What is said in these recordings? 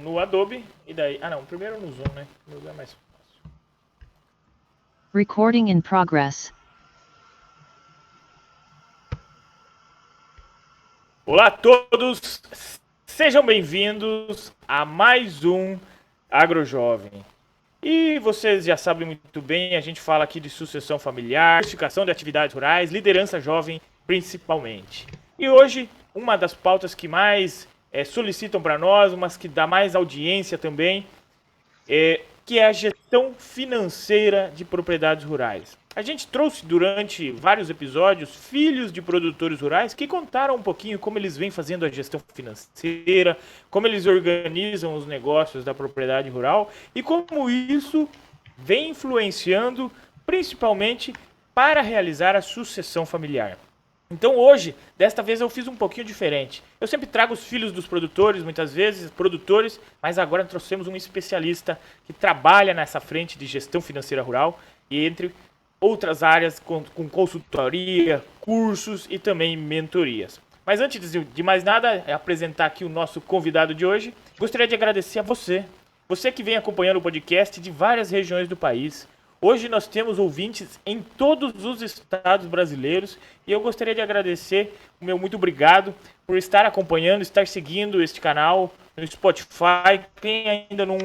no Adobe e daí... Ah, não, primeiro no Zoom, né? No Zoom é mais fácil. Recording in progress. Olá a todos, sejam bem-vindos a mais um AgroJovem. E vocês já sabem muito bem, a gente fala aqui de sucessão familiar, diversificação de atividades rurais, liderança jovem principalmente. E hoje, uma das pautas que mais solicitam para nós, umas que dá mais audiência também, que é a gestão financeira de propriedades rurais. A gente trouxe durante vários episódios filhos de produtores rurais que contaram um pouquinho como eles vêm fazendo a gestão financeira, como eles organizam os negócios da propriedade rural e como isso vem influenciando principalmente para realizar a sucessão familiar. Então hoje, desta vez eu fiz um pouquinho diferente. Eu sempre trago os filhos dos produtores, muitas vezes produtores, mas agora trouxemos um especialista que trabalha nessa frente de gestão financeira rural e entre outras áreas com consultoria, cursos e também mentorias. Mas antes de mais nada, apresentar aqui o nosso convidado de hoje, gostaria de agradecer a você que vem acompanhando o podcast de várias regiões do país. Hoje nós temos ouvintes em todos os estados brasileiros e eu gostaria de agradecer o meu muito obrigado por estar acompanhando, estar seguindo este canal no Spotify. Quem ainda não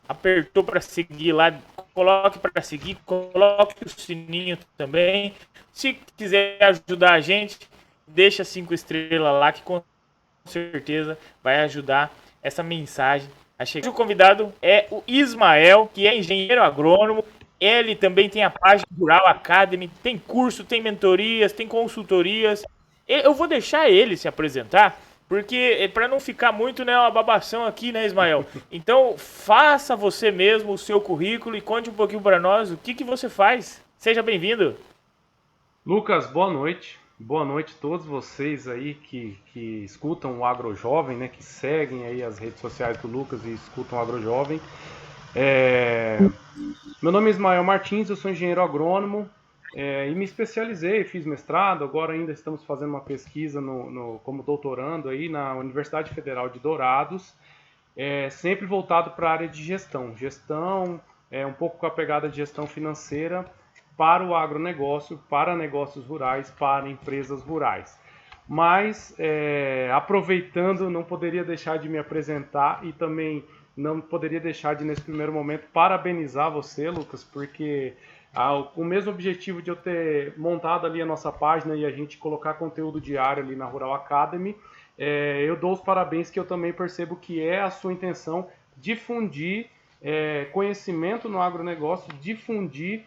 apertou para seguir lá, coloque para seguir, coloque o sininho também. Se quiser ajudar a gente, deixa 5 estrelas lá que com certeza vai ajudar essa mensagem a chegar. O convidado é o Ismael, que é engenheiro agrônomo. Ele também tem a página Rural Academy, tem curso, tem mentorias, tem consultorias. Eu vou deixar ele se apresentar, porque para não ficar muito, né, uma babação aqui, né, Ismael? Então, faça você mesmo o seu currículo e conte um pouquinho para nós o que você faz. Seja bem-vindo. Lucas, boa noite. Boa noite a todos vocês aí que escutam o AgroJovem, né, que seguem aí as redes sociais do Lucas e escutam o AgroJovem. Meu nome é Ismael Martins, eu sou engenheiro agrônomo e me especializei, fiz mestrado, agora ainda estamos fazendo uma pesquisa como doutorando aí na Universidade Federal de Dourados, sempre voltado para a área de gestão. Gestão, um pouco com a pegada de gestão financeira para o agronegócio, para negócios rurais, para empresas rurais. Mas, aproveitando, não poderia deixar de me apresentar e também não poderia deixar de, nesse primeiro momento, parabenizar você, Lucas, porque o mesmo objetivo de eu ter montado ali a nossa página e a gente colocar conteúdo diário ali na Rural Academy, eu dou os parabéns, que eu também percebo que é a sua intenção difundir conhecimento no agronegócio, difundir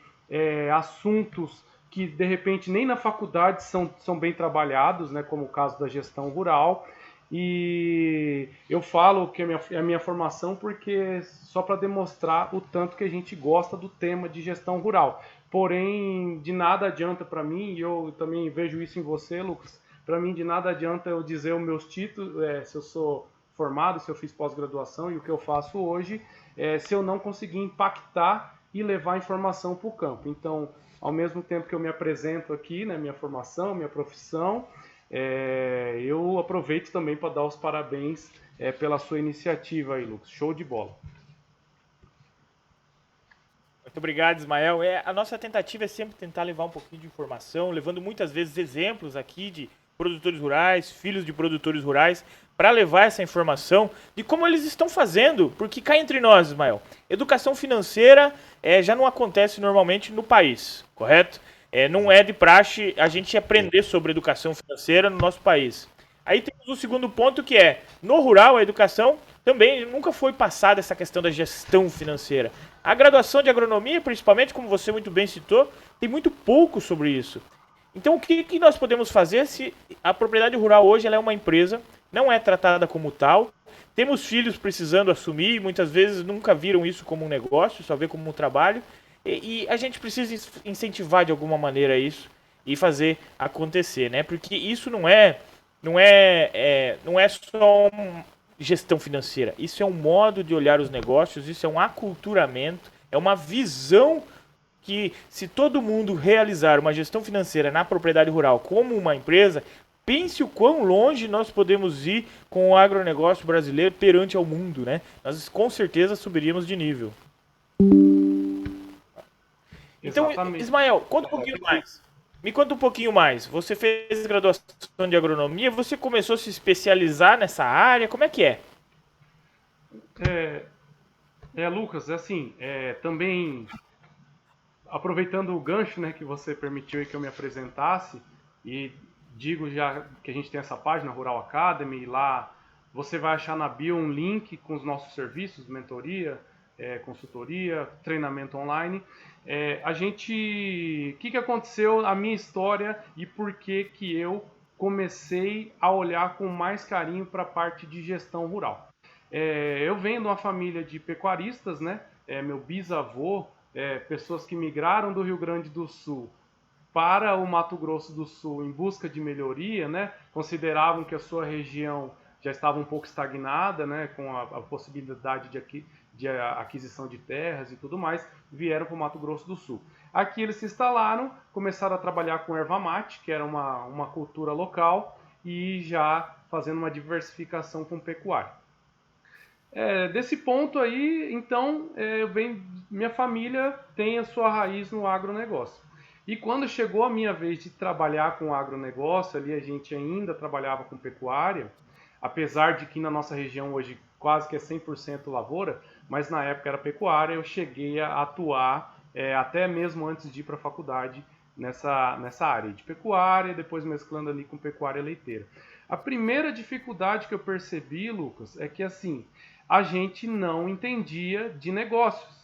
assuntos que de repente nem na faculdade são bem trabalhados, né, como o caso da gestão rural. E eu falo que a minha formação porque só para demonstrar o tanto que a gente gosta do tema de gestão rural. Porém, de nada adianta para mim, e eu também vejo isso em você, Lucas, para mim de nada adianta eu dizer os meus títulos, se eu sou formado, se eu fiz pós-graduação e o que eu faço hoje, se eu não conseguir impactar e levar informação para o campo. Então, ao mesmo tempo que eu me apresento aqui, né, minha formação, minha profissão, eu aproveito também para dar os parabéns pela sua iniciativa aí, Lucas. Show de bola. Muito obrigado, Ismael. A nossa tentativa é sempre tentar levar um pouquinho de informação, levando muitas vezes exemplos aqui de produtores rurais, filhos de produtores rurais, para levar essa informação de como eles estão fazendo, porque cá entre nós, Ismael, educação financeira já não acontece normalmente no país, correto? Não é de praxe a gente aprender sobre educação financeira no nosso país. Aí temos o segundo ponto que no rural, a educação também nunca foi passada essa questão da gestão financeira. A graduação de agronomia, principalmente, como você muito bem citou, tem muito pouco sobre isso. Então, o que nós podemos fazer se a propriedade rural hoje ela é uma empresa, não é tratada como tal, temos filhos precisando assumir, muitas vezes nunca viram isso como um negócio, só vê como um trabalho, e a gente precisa incentivar de alguma maneira isso e fazer acontecer, né? Porque isso não é só gestão financeira, isso é um modo de olhar os negócios, isso é um aculturamento, é uma visão que, se todo mundo realizar uma gestão financeira na propriedade rural como uma empresa, pense o quão longe nós podemos ir com o agronegócio brasileiro perante ao mundo, né? Nós com certeza subiríamos de nível. Então, Exatamente. Ismael, conta um pouquinho mais. Me conta um pouquinho mais. Você fez graduação de agronomia, você começou a se especializar nessa área, como é que é? Lucas, assim, também aproveitando o gancho, né, que você permitiu que eu me apresentasse, e digo já que a gente tem essa página Rural Academy, e lá você vai achar na bio um link com os nossos serviços, mentoria, consultoria, treinamento online. O que aconteceu, a minha história e por que eu comecei a olhar com mais carinho para a parte de gestão rural. Eu venho de uma família de pecuaristas, né? Meu bisavô, pessoas que migraram do Rio Grande do Sul para o Mato Grosso do Sul em busca de melhoria, né? Consideravam que a sua região já estava um pouco estagnada, né? Com a possibilidade de aquisição de terras e tudo mais, vieram para o Mato Grosso do Sul. Aqui eles se instalaram, começaram a trabalhar com erva mate, que era uma cultura local, e já fazendo uma diversificação com pecuária. Desse ponto aí, então, minha família tem a sua raiz no agronegócio. E quando chegou a minha vez de trabalhar com agronegócio, ali a gente ainda trabalhava com pecuária, apesar de que na nossa região hoje quase que é 100% lavoura, mas na época era pecuária, eu cheguei a atuar até mesmo antes de ir para a faculdade nessa área de pecuária, depois mesclando ali com pecuária leiteira. A primeira dificuldade que eu percebi, Lucas, é que assim, a gente não entendia de negócios.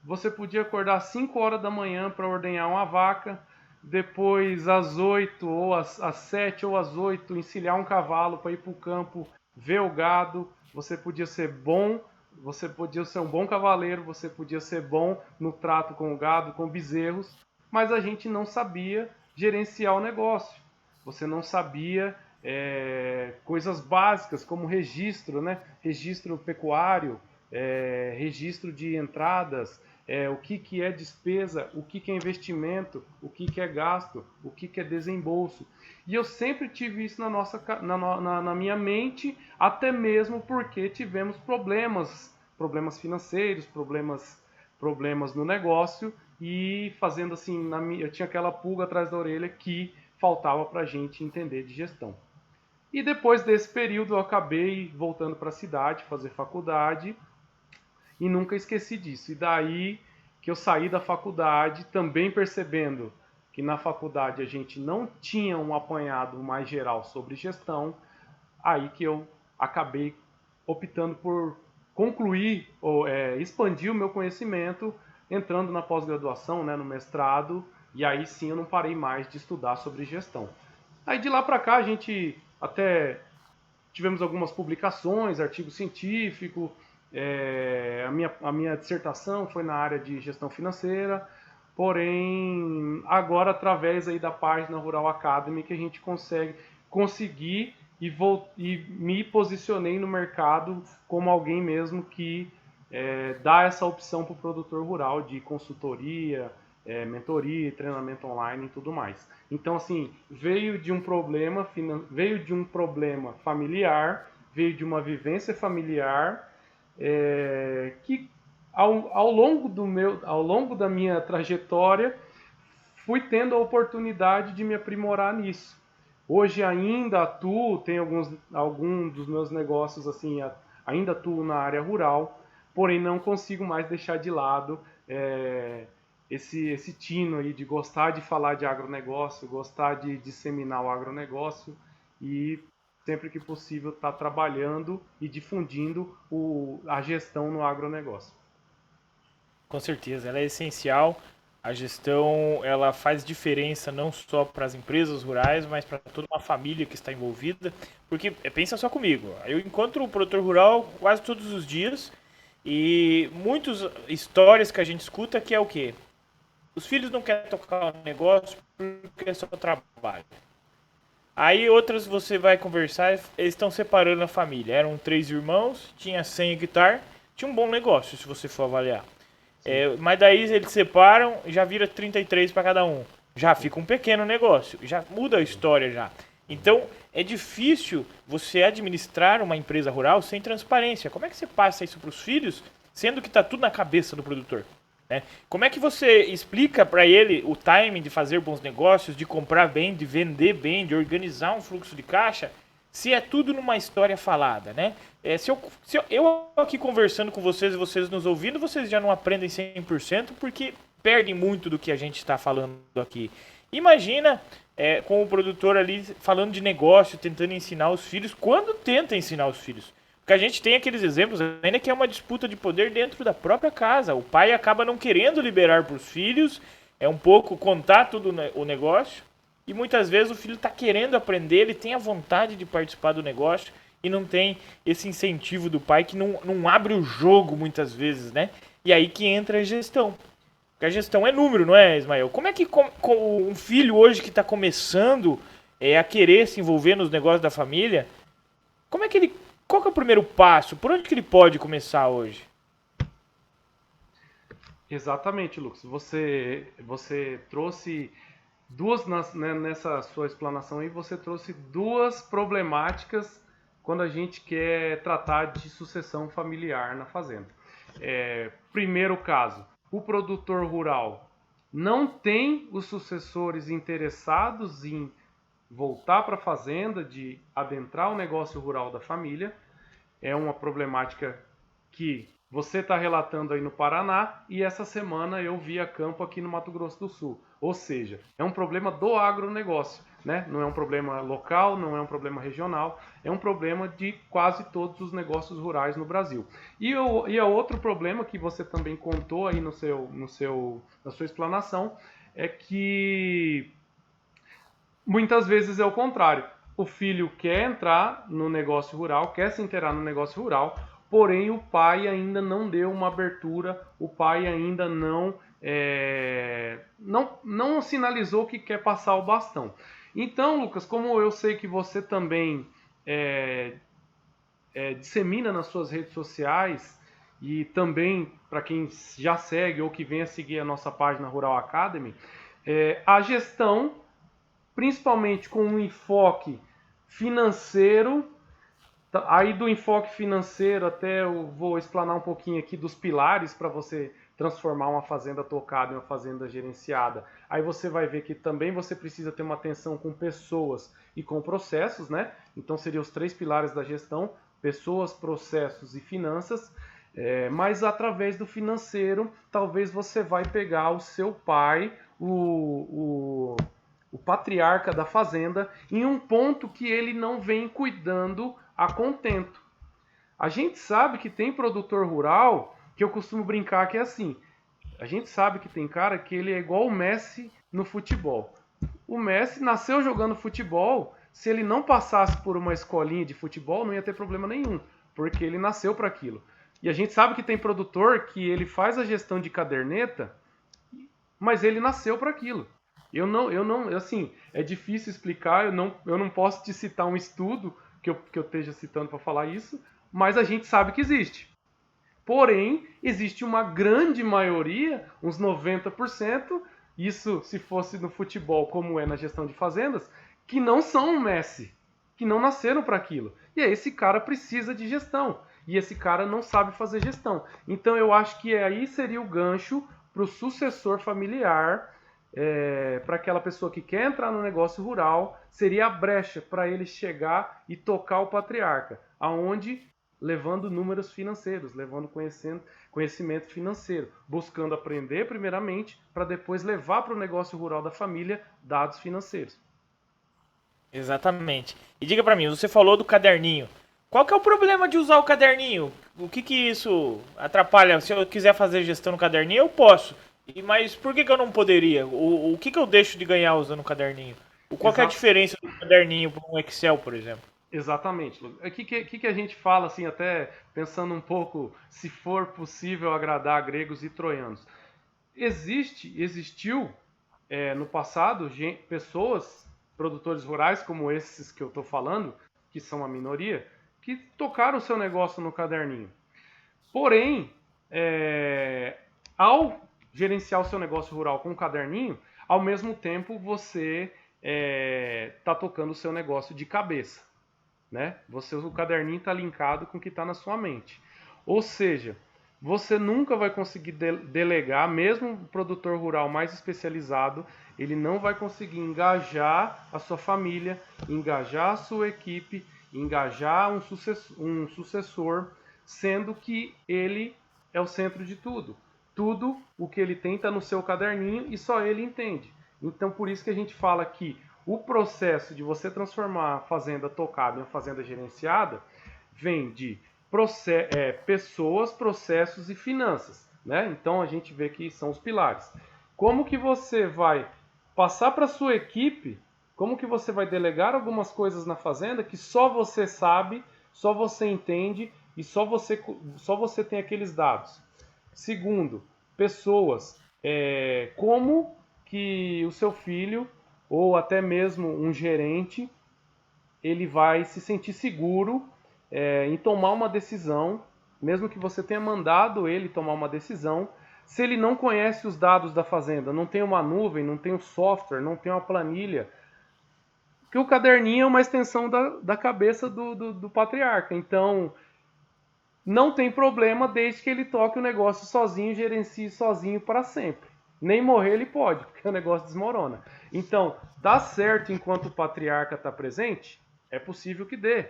Você podia acordar às 5 horas da manhã para ordenhar uma vaca, depois às 8 ou às 7 ou às 8 encilhar um cavalo para ir para o campo ver o gado. Você podia ser bom, você podia ser um bom cavaleiro, você podia ser bom no trato com o gado, com bezerros, mas a gente não sabia gerenciar o negócio. Você não sabia coisas básicas como registro, né? Registro pecuário, registro de entradas, o que é despesa, o que é investimento, o que é gasto, o que é desembolso. E eu sempre tive isso na minha mente, até mesmo porque tivemos problemas financeiros, problemas no negócio, e fazendo assim, eu tinha aquela pulga atrás da orelha que faltava para a gente entender de gestão. E depois desse período eu acabei voltando para a cidade, fazer faculdade, e nunca esqueci disso. E daí que eu saí da faculdade, também percebendo que na faculdade a gente não tinha um apanhado mais geral sobre gestão, aí que eu acabei optando por concluir ou expandir o meu conhecimento, entrando na pós-graduação, né, no mestrado, e aí sim eu não parei mais de estudar sobre gestão. Aí de lá para cá a gente até tivemos algumas publicações, artigo científico, a minha dissertação foi na área de gestão financeira, porém agora através aí da página Rural Academy que a gente conseguir e me posicionei no mercado como alguém mesmo que dá essa opção para o produtor rural de consultoria, mentoria, treinamento online e tudo mais. Então, assim, veio de um problema familiar, veio de uma vivência familiar que ao longo da minha trajetória fui tendo a oportunidade de me aprimorar nisso. Hoje ainda atuo, tem alguns dos meus negócios assim, ainda atuo na área rural, porém não consigo mais deixar de lado esse tino aí de gostar de falar de agronegócio, gostar de disseminar o agronegócio e sempre que possível estar trabalhando e difundindo a gestão no agronegócio. Com certeza, ela é essencial. A gestão, ela faz diferença não só para as empresas rurais, mas para toda uma família que está envolvida. Porque, pensa só comigo, eu encontro o produtor rural quase todos os dias e muitas histórias que a gente escuta que é o quê? Os filhos não querem tocar o negócio porque é só trabalho. Aí outras você vai conversar, eles estão separando a família. Eram 3 irmãos, tinha 100 hectares, tinha um bom negócio se você for avaliar. Mas daí eles separam, já vira 33 para cada um. Já fica um pequeno negócio, já muda a história já. Então, é difícil você administrar uma empresa rural sem transparência. Como é que você passa isso para os filhos, sendo que está tudo na cabeça do produtor? Né? Como é que você explica para ele o timing de fazer bons negócios, de comprar bem, de vender bem, de organizar um fluxo de caixa, se é tudo numa história falada, né? Se eu aqui conversando com vocês e vocês nos ouvindo, vocês já não aprendem 100% porque perdem muito do que a gente está falando aqui. Imagina com o produtor ali falando de negócio, tentando ensinar os filhos, quando tenta ensinar os filhos. Porque a gente tem aqueles exemplos ainda que é uma disputa de poder dentro da própria casa. O pai acaba não querendo liberar para os filhos, é um pouco contar tudo o negócio, e muitas vezes o filho está querendo aprender, ele tem a vontade de participar do negócio e não tem esse incentivo do pai que não abre o jogo muitas vezes, né? E aí que entra a gestão. Porque a gestão é número, não é, Ismael? Como é que um filho hoje que está começando a querer se envolver nos negócios da família, como é que ele, qual que é o primeiro passo? Por onde que ele pode começar hoje? Exatamente, Lucas. Você trouxe nessa sua explanação aí, você trouxe duas problemáticas quando a gente quer tratar de sucessão familiar na fazenda. Primeiro caso, o produtor rural não tem os sucessores interessados em voltar para a fazenda, de adentrar o negócio rural da família. É uma problemática que você está relatando aí no Paraná e essa semana eu vi a campo aqui no Mato Grosso do Sul. Ou seja, é um problema do agronegócio, né? Não é um problema local, não é um problema regional, é um problema de quase todos os negócios rurais no Brasil. E outro problema que você também contou aí na sua explanação é que muitas vezes é o contrário. O filho quer entrar no negócio rural, quer se inteirar no negócio rural, porém o pai ainda não deu uma abertura, o pai ainda não sinalizou que quer passar o bastão. Então, Lucas, como eu sei que você também dissemina nas suas redes sociais e também para quem já segue ou que venha seguir a nossa página Rural Academy, a gestão, principalmente com um enfoque financeiro. Aí do enfoque financeiro, até eu vou explanar um pouquinho aqui dos pilares para você transformar uma fazenda tocada em uma fazenda gerenciada. Aí você vai ver que também você precisa ter uma atenção com pessoas e com processos, né? Então seriam os 3 pilares da gestão: pessoas, processos e finanças. Mas através do financeiro, talvez você vai pegar o seu pai, o patriarca da fazenda, em um ponto que ele não vem cuidando a contento. A gente sabe que tem produtor rural, que eu costumo brincar que é assim, a gente sabe que tem cara que ele é igual o Messi no futebol. O Messi nasceu jogando futebol, se ele não passasse por uma escolinha de futebol, não ia ter problema nenhum, porque ele nasceu para aquilo. E a gente sabe que tem produtor que ele faz a gestão de caderneta, mas ele nasceu para aquilo. Assim, é difícil explicar, eu não posso te citar um estudo que eu esteja citando para falar isso, mas a gente sabe que existe. Porém, existe uma grande maioria, uns 90%, isso se fosse no futebol como é na gestão de fazendas, que não são um Messi, que não nasceram para aquilo. E aí esse cara precisa de gestão, e esse cara não sabe fazer gestão. Então eu acho que aí seria o gancho para o sucessor familiar, para aquela pessoa que quer entrar no negócio rural, seria a brecha para ele chegar e tocar o patriarca, aonde levando números financeiros, levando conhecimento financeiro, buscando aprender primeiramente, para depois levar para o negócio rural da família dados financeiros. Exatamente. E diga para mim, você falou do caderninho. Qual que é o problema de usar o caderninho? O que isso atrapalha? Se eu quiser fazer gestão no caderninho, eu posso. Mas por que eu não poderia? O que eu deixo de ganhar usando o caderninho? Qual que é a diferença do caderninho para um Excel, por exemplo? Exatamente. O que a gente fala, assim, até pensando um pouco, se for possível agradar gregos e troianos. Existiu no passado pessoas, produtores rurais como esses que eu estou falando, que são a minoria, que tocaram o seu negócio no caderninho. Porém, ao gerenciar o seu negócio rural com um caderninho, ao mesmo tempo você está tocando o seu negócio de cabeça, né? O caderninho está linkado com o que está na sua mente. Ou seja, você nunca vai conseguir delegar, mesmo o produtor rural mais especializado, ele não vai conseguir engajar a sua família, engajar a sua equipe, engajar um sucessor, sendo que ele é o centro de tudo. Tudo o que ele tem está no seu caderninho e só ele entende. Então, por isso que a gente fala que o processo de você transformar a fazenda tocada em uma fazenda gerenciada vem de pessoas, processos e finanças, né? Então a gente vê que são os pilares. Como que você vai passar para sua equipe? Como que você vai delegar algumas coisas na fazenda que só você sabe, só você entende e só você tem aqueles dados? Segundo, pessoas. Como que o seu filho ou até mesmo um gerente ele vai se sentir seguro em tomar uma decisão, mesmo que você tenha mandado ele tomar uma decisão, se ele não conhece os dados da fazenda, não tem uma nuvem, não tem um software, não tem uma planilha, que o caderninho é uma extensão da cabeça do patriarca. Então, não tem problema desde que ele toque o negócio sozinho, gerencie sozinho para sempre. Nem morrer ele pode, porque o negócio desmorona. Então, dá certo enquanto o patriarca está presente? É possível que dê.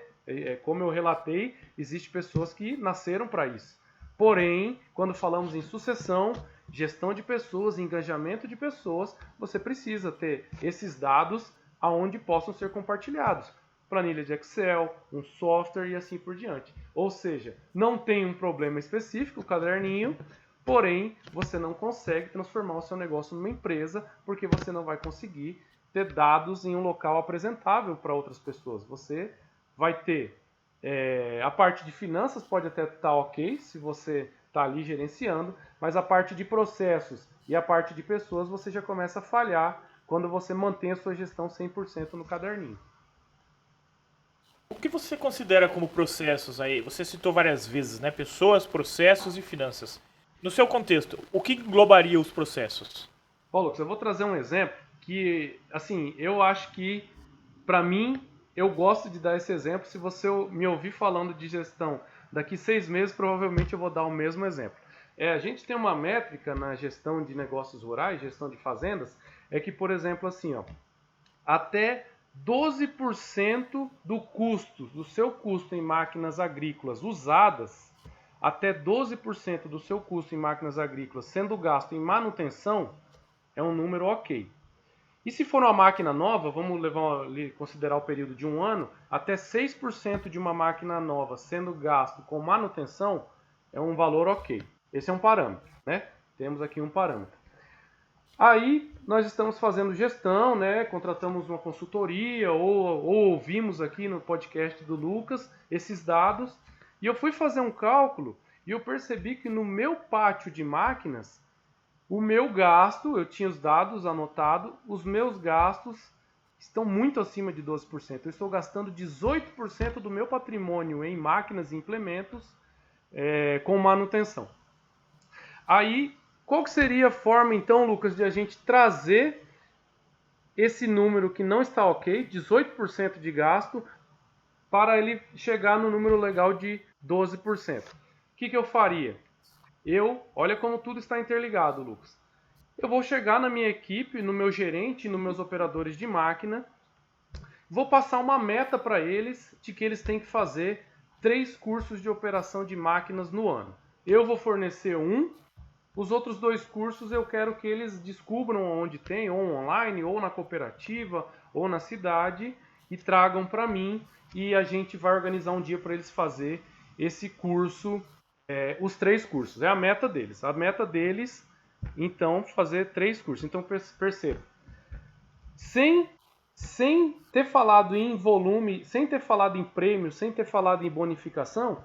Como eu relatei, existem pessoas que nasceram para isso. Porém, quando falamos em sucessão, gestão de pessoas, engajamento de pessoas, você precisa ter esses dados aonde possam ser compartilhados. Planilha de Excel, um software e assim por diante. Ou seja, não tem um problema específico, o caderninho, porém você não consegue transformar o seu negócio numa empresa porque você não vai conseguir ter dados em um local apresentável para outras pessoas. Você vai ter a parte de finanças pode até estar ok se você está ali gerenciando, mas a parte de processos e a parte de pessoas você já começa a falhar quando você mantém a sua gestão 100% no caderninho. O que você considera como processos aí? Você citou várias vezes, né? Pessoas, processos e finanças. No seu contexto, o que englobaria os processos? Paulo, eu vou trazer um exemplo que, assim, eu acho que, para mim, eu gosto de dar esse exemplo. Se você me ouvir falando de gestão daqui 6 meses, provavelmente eu vou dar o mesmo exemplo. A gente tem uma métrica na gestão de negócios rurais, gestão de fazendas, é que, por exemplo, assim, ó, até 12% do seu custo em máquinas agrícolas usadas, até 12% do seu custo em máquinas agrícolas sendo gasto em manutenção, é um número ok. E se for uma máquina nova, vamos considerar o período de 1 ano, até 6% de uma máquina nova sendo gasto com manutenção, é um valor ok. Esse é um parâmetro, né? Temos aqui um parâmetro. Aí nós estamos fazendo gestão, né? Contratamos uma consultoria ou ouvimos aqui no podcast do Lucas esses dados e eu fui fazer um cálculo e eu percebi que no meu pátio de máquinas, o meu gasto, eu tinha os dados anotados, os meus gastos estão muito acima de 12%. Eu estou gastando 18% do meu patrimônio em máquinas e implementos com manutenção. Aí, qual que seria a forma, então, Lucas, de a gente trazer esse número que não está ok, 18% de gasto, para ele chegar no número legal de 12%? O que eu faria? Olha como tudo está interligado, Lucas. Eu vou chegar na minha equipe, no meu gerente, nos meus operadores de máquina, vou passar uma meta para eles de que eles têm que fazer 3 cursos de operação de máquinas no ano. Eu vou fornecer os outros 2 cursos eu quero que eles descubram onde tem, ou online, ou na cooperativa, ou na cidade, e tragam para mim, e a gente vai organizar um dia para eles fazer esse curso, os 3 cursos. É a meta deles. A meta deles, então, fazer 3 cursos. Então, perceba. Sem ter falado em volume, sem ter falado em prêmio, sem ter falado em bonificação,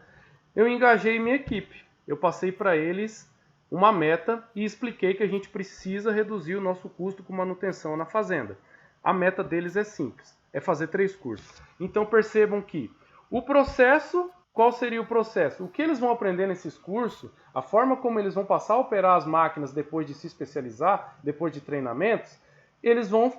eu engajei minha equipe. Eu passei para eles uma meta e expliquei que a gente precisa reduzir o nosso custo com manutenção na fazenda. A meta deles é simples, é fazer 3 cursos. Então percebam que o processo, qual seria o processo? O que eles vão aprender nesses cursos, a forma como eles vão passar a operar as máquinas depois de se especializar, depois de treinamentos, eles vão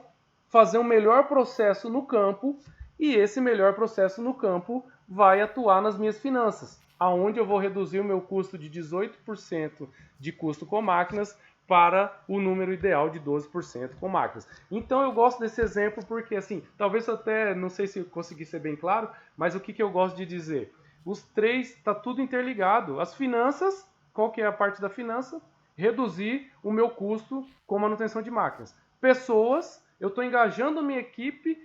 fazer um melhor processo no campo, e esse melhor processo no campo vai atuar nas minhas finanças, aonde eu vou reduzir o meu custo de 18% de custo com máquinas para o número ideal de 12% com máquinas. Então eu gosto desse exemplo porque, assim, talvez até, não sei se eu consegui ser bem claro, mas o que eu gosto de dizer? Os três, está tudo interligado. As finanças, qual que é a parte da finança? Reduzir o meu custo com manutenção de máquinas. Pessoas, eu estou engajando a minha equipe,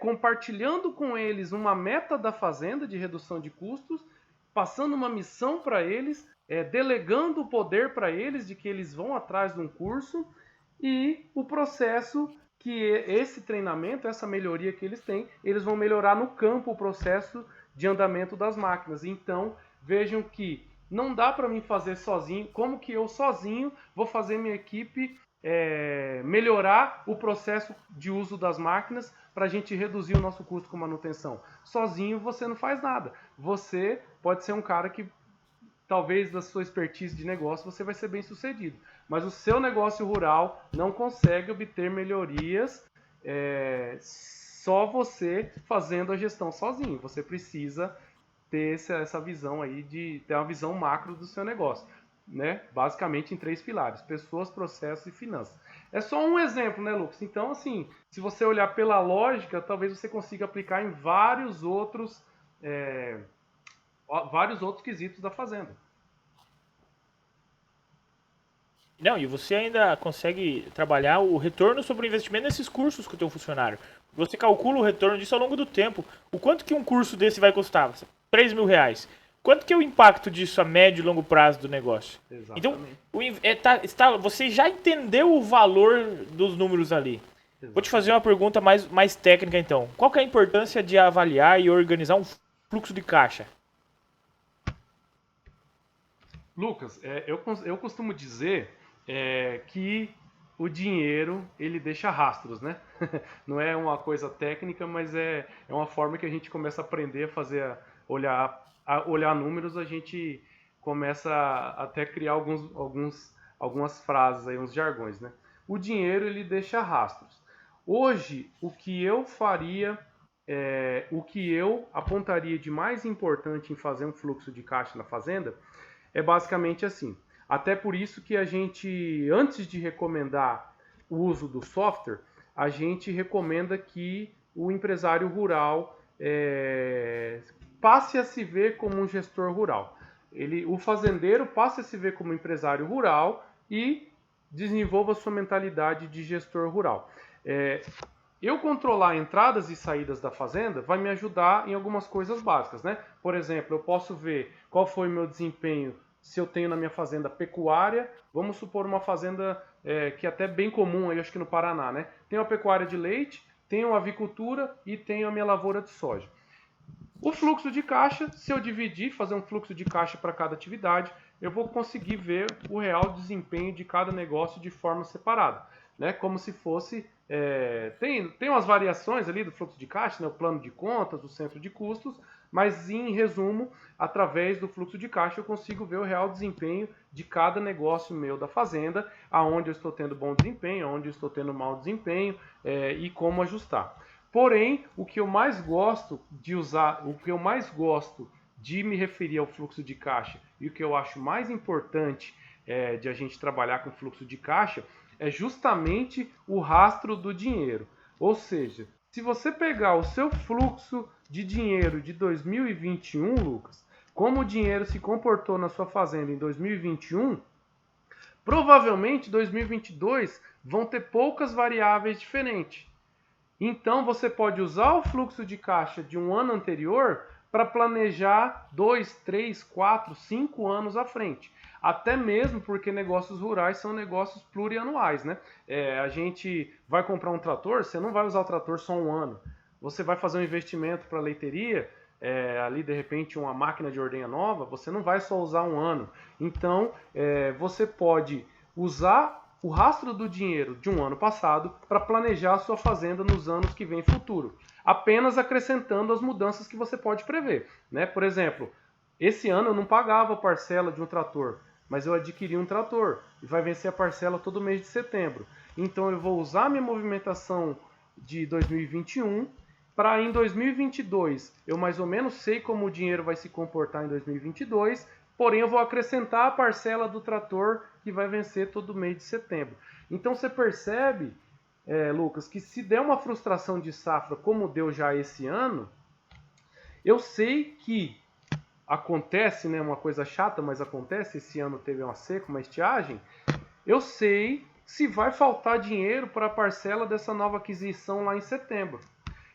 compartilhando com eles uma meta da fazenda de redução de custos, passando uma missão para eles, delegando o poder para eles de que eles vão atrás de um curso, e o processo que esse treinamento, essa melhoria que eles têm, eles vão melhorar no campo o processo de andamento das máquinas. Então, vejam que não dá para mim fazer sozinho. Como que eu sozinho vou fazer minha equipe melhorar o processo de uso das máquinas para a gente reduzir o nosso custo com manutenção? Sozinho você não faz nada. Você pode ser um cara que, talvez da sua expertise de negócio, você vai ser bem sucedido. Mas o seu negócio rural não consegue obter melhorias só você fazendo a gestão sozinho. Você precisa ter essa visão aí, de ter uma visão macro do seu negócio, né? Basicamente em 3 pilares: pessoas, processos e finanças. É só um exemplo, né, Lucas? Então, assim, se você olhar pela lógica, talvez você consiga aplicar em vários outros quesitos da fazenda. Não, e você ainda consegue trabalhar o retorno sobre o investimento nesses cursos com o teu funcionário. Você calcula o retorno disso ao longo do tempo. O quanto que um curso desse vai custar? R$3.000. Quanto que é o impacto disso a médio e longo prazo do negócio? Exatamente. Então, você já entendeu o valor dos números ali. Exatamente. Vou te fazer uma pergunta mais técnica, então. Qual que é a importância de avaliar e organizar um fluxo de caixa? Lucas, eu costumo dizer que o dinheiro, ele deixa rastros, né? Não é uma coisa técnica, mas é uma forma que a gente começa a aprender a fazer, olhar números, a gente começa até criar algumas frases aí, uns jargões, né? O dinheiro, ele deixa rastros. Hoje, o que eu faria, o que eu apontaria de mais importante em fazer um fluxo de caixa na fazenda é basicamente assim. Até por isso que a gente, antes de recomendar o uso do software, a gente recomenda que o empresário rural passe a se ver como um gestor rural. O fazendeiro passe a se ver como empresário rural e desenvolva sua mentalidade de gestor rural. Eu controlar entradas e saídas da fazenda vai me ajudar em algumas coisas básicas, né? Por exemplo, eu posso ver qual foi o meu desempenho se eu tenho na minha fazenda pecuária. Vamos supor uma fazenda que é até bem comum aí, acho que no Paraná, né? Tenho a pecuária de leite, tenho a avicultura e tenho a minha lavoura de soja. O fluxo de caixa, se eu dividir, fazer um fluxo de caixa para cada atividade, eu vou conseguir ver o real desempenho de cada negócio de forma separada, né? Como se fosse... tem umas variações ali do fluxo de caixa, né? O plano de contas, o centro de custos, mas em resumo, através do fluxo de caixa eu consigo ver o real desempenho de cada negócio meu da fazenda, aonde eu estou tendo bom desempenho, aonde eu estou tendo mau desempenho e como ajustar. Porém, o que eu mais gosto de usar, o que eu mais gosto de me referir ao fluxo de caixa e o que eu acho mais importante de a gente trabalhar com fluxo de caixa é justamente o rastro do dinheiro. Ou seja, se você pegar o seu fluxo de dinheiro de 2021, Lucas, como o dinheiro se comportou na sua fazenda em 2021, provavelmente 2022 vão ter poucas variáveis diferentes. Então você pode usar o fluxo de caixa de um ano anterior para planejar 2, 3, 4, 5 anos à frente. Até mesmo porque negócios rurais são negócios plurianuais, né? A gente vai comprar um trator, você não vai usar o trator só um ano. Você vai fazer um investimento para leiteria, ali de repente uma máquina de ordenha nova, você não vai só usar um ano. Então você pode usar o rastro do dinheiro de um ano passado para planejar a sua fazenda nos anos que vem futuro, apenas acrescentando as mudanças que você pode prever, né? Por exemplo, esse ano eu não pagava a parcela de um trator, mas eu adquiri um trator e vai vencer a parcela todo mês de setembro. Então eu vou usar minha movimentação de 2021 para em 2022 eu mais ou menos sei como o dinheiro vai se comportar em 2022, porém eu vou acrescentar a parcela do trator que vai vencer todo mês de setembro. Então você percebe, Lucas, que se der uma frustração de safra como deu já esse ano, eu sei que acontece, né, uma coisa chata, mas acontece, esse ano teve uma seca, uma estiagem, eu sei se vai faltar dinheiro para a parcela dessa nova aquisição lá em setembro.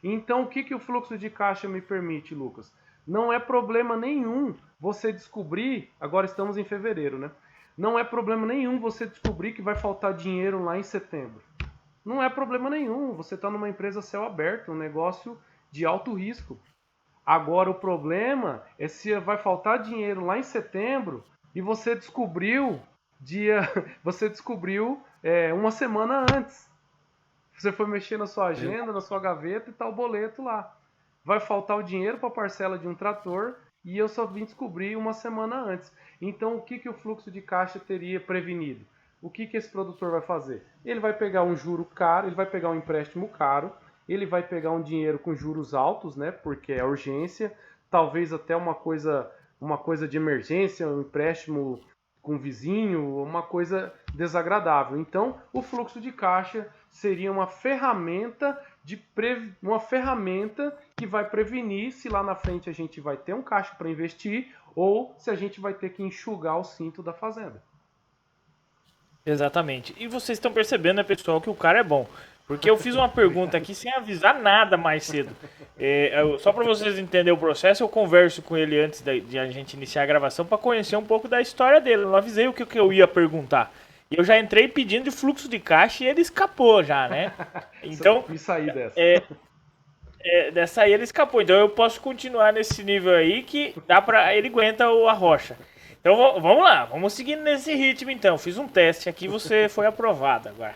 Então, o que o fluxo de caixa me permite, Lucas? Não é problema nenhum você descobrir, agora estamos em fevereiro, né? Não é problema nenhum você descobrir que vai faltar dinheiro lá em setembro. Não é problema nenhum, você está numa empresa céu aberto, um negócio de alto risco. Agora o problema é se vai faltar dinheiro lá em setembro e você descobriu você descobriu uma semana antes. Você foi mexer na sua agenda, na sua gaveta e tá o boleto lá. Vai faltar o dinheiro para a parcela de um trator e eu só vim descobrir uma semana antes. Então o que o fluxo de caixa teria prevenido? O que esse produtor vai fazer? Ele vai pegar um juro caro, ele vai pegar um empréstimo caro, ele vai pegar um dinheiro com juros altos, né? Porque é urgência, talvez até uma coisa de emergência, um empréstimo com um vizinho, uma coisa desagradável. Então, o fluxo de caixa seria uma ferramenta que vai prevenir se lá na frente a gente vai ter um caixa para investir ou se a gente vai ter que enxugar o cinto da fazenda. Exatamente. E vocês estão percebendo, né, pessoal, que o cara é bom. Porque eu fiz uma pergunta aqui sem avisar nada mais cedo. Só para vocês entenderem o processo, eu converso com ele antes de a gente iniciar a gravação para conhecer um pouco da história dele. Eu não avisei o que eu ia perguntar. E eu já entrei pedindo de fluxo de caixa e ele escapou já, né? Então, me saí dessa. Dessa aí ele escapou. Então eu posso continuar nesse nível aí que dá para ele aguenta a rocha. Então vamos lá, vamos seguindo nesse ritmo então. Fiz um teste aqui, você foi aprovado agora.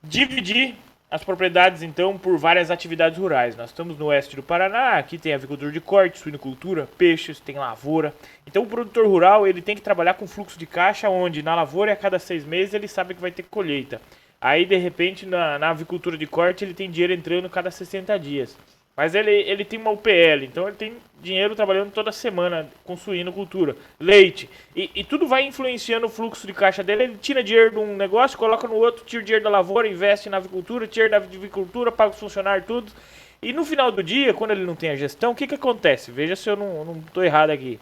Dividir as propriedades então por várias atividades rurais. Nós estamos no oeste do Paraná, aqui tem avicultura de corte, suinocultura, peixes, tem lavoura. Então o produtor rural ele tem que trabalhar com fluxo de caixa onde na lavoura a cada 6 meses ele sabe que vai ter colheita. Aí de repente na avicultura de corte ele tem dinheiro entrando cada 60 dias. Mas ele tem uma UPL, então ele tem dinheiro trabalhando toda semana com suinocultura, leite. E tudo vai influenciando o fluxo de caixa dele. Ele tira dinheiro de um negócio, coloca no outro, tira dinheiro da lavoura, investe na avicultura, tira da avicultura, paga os funcionários, tudo. E no final do dia, quando ele não tem a gestão, o que acontece? Veja se eu não estou errado aqui.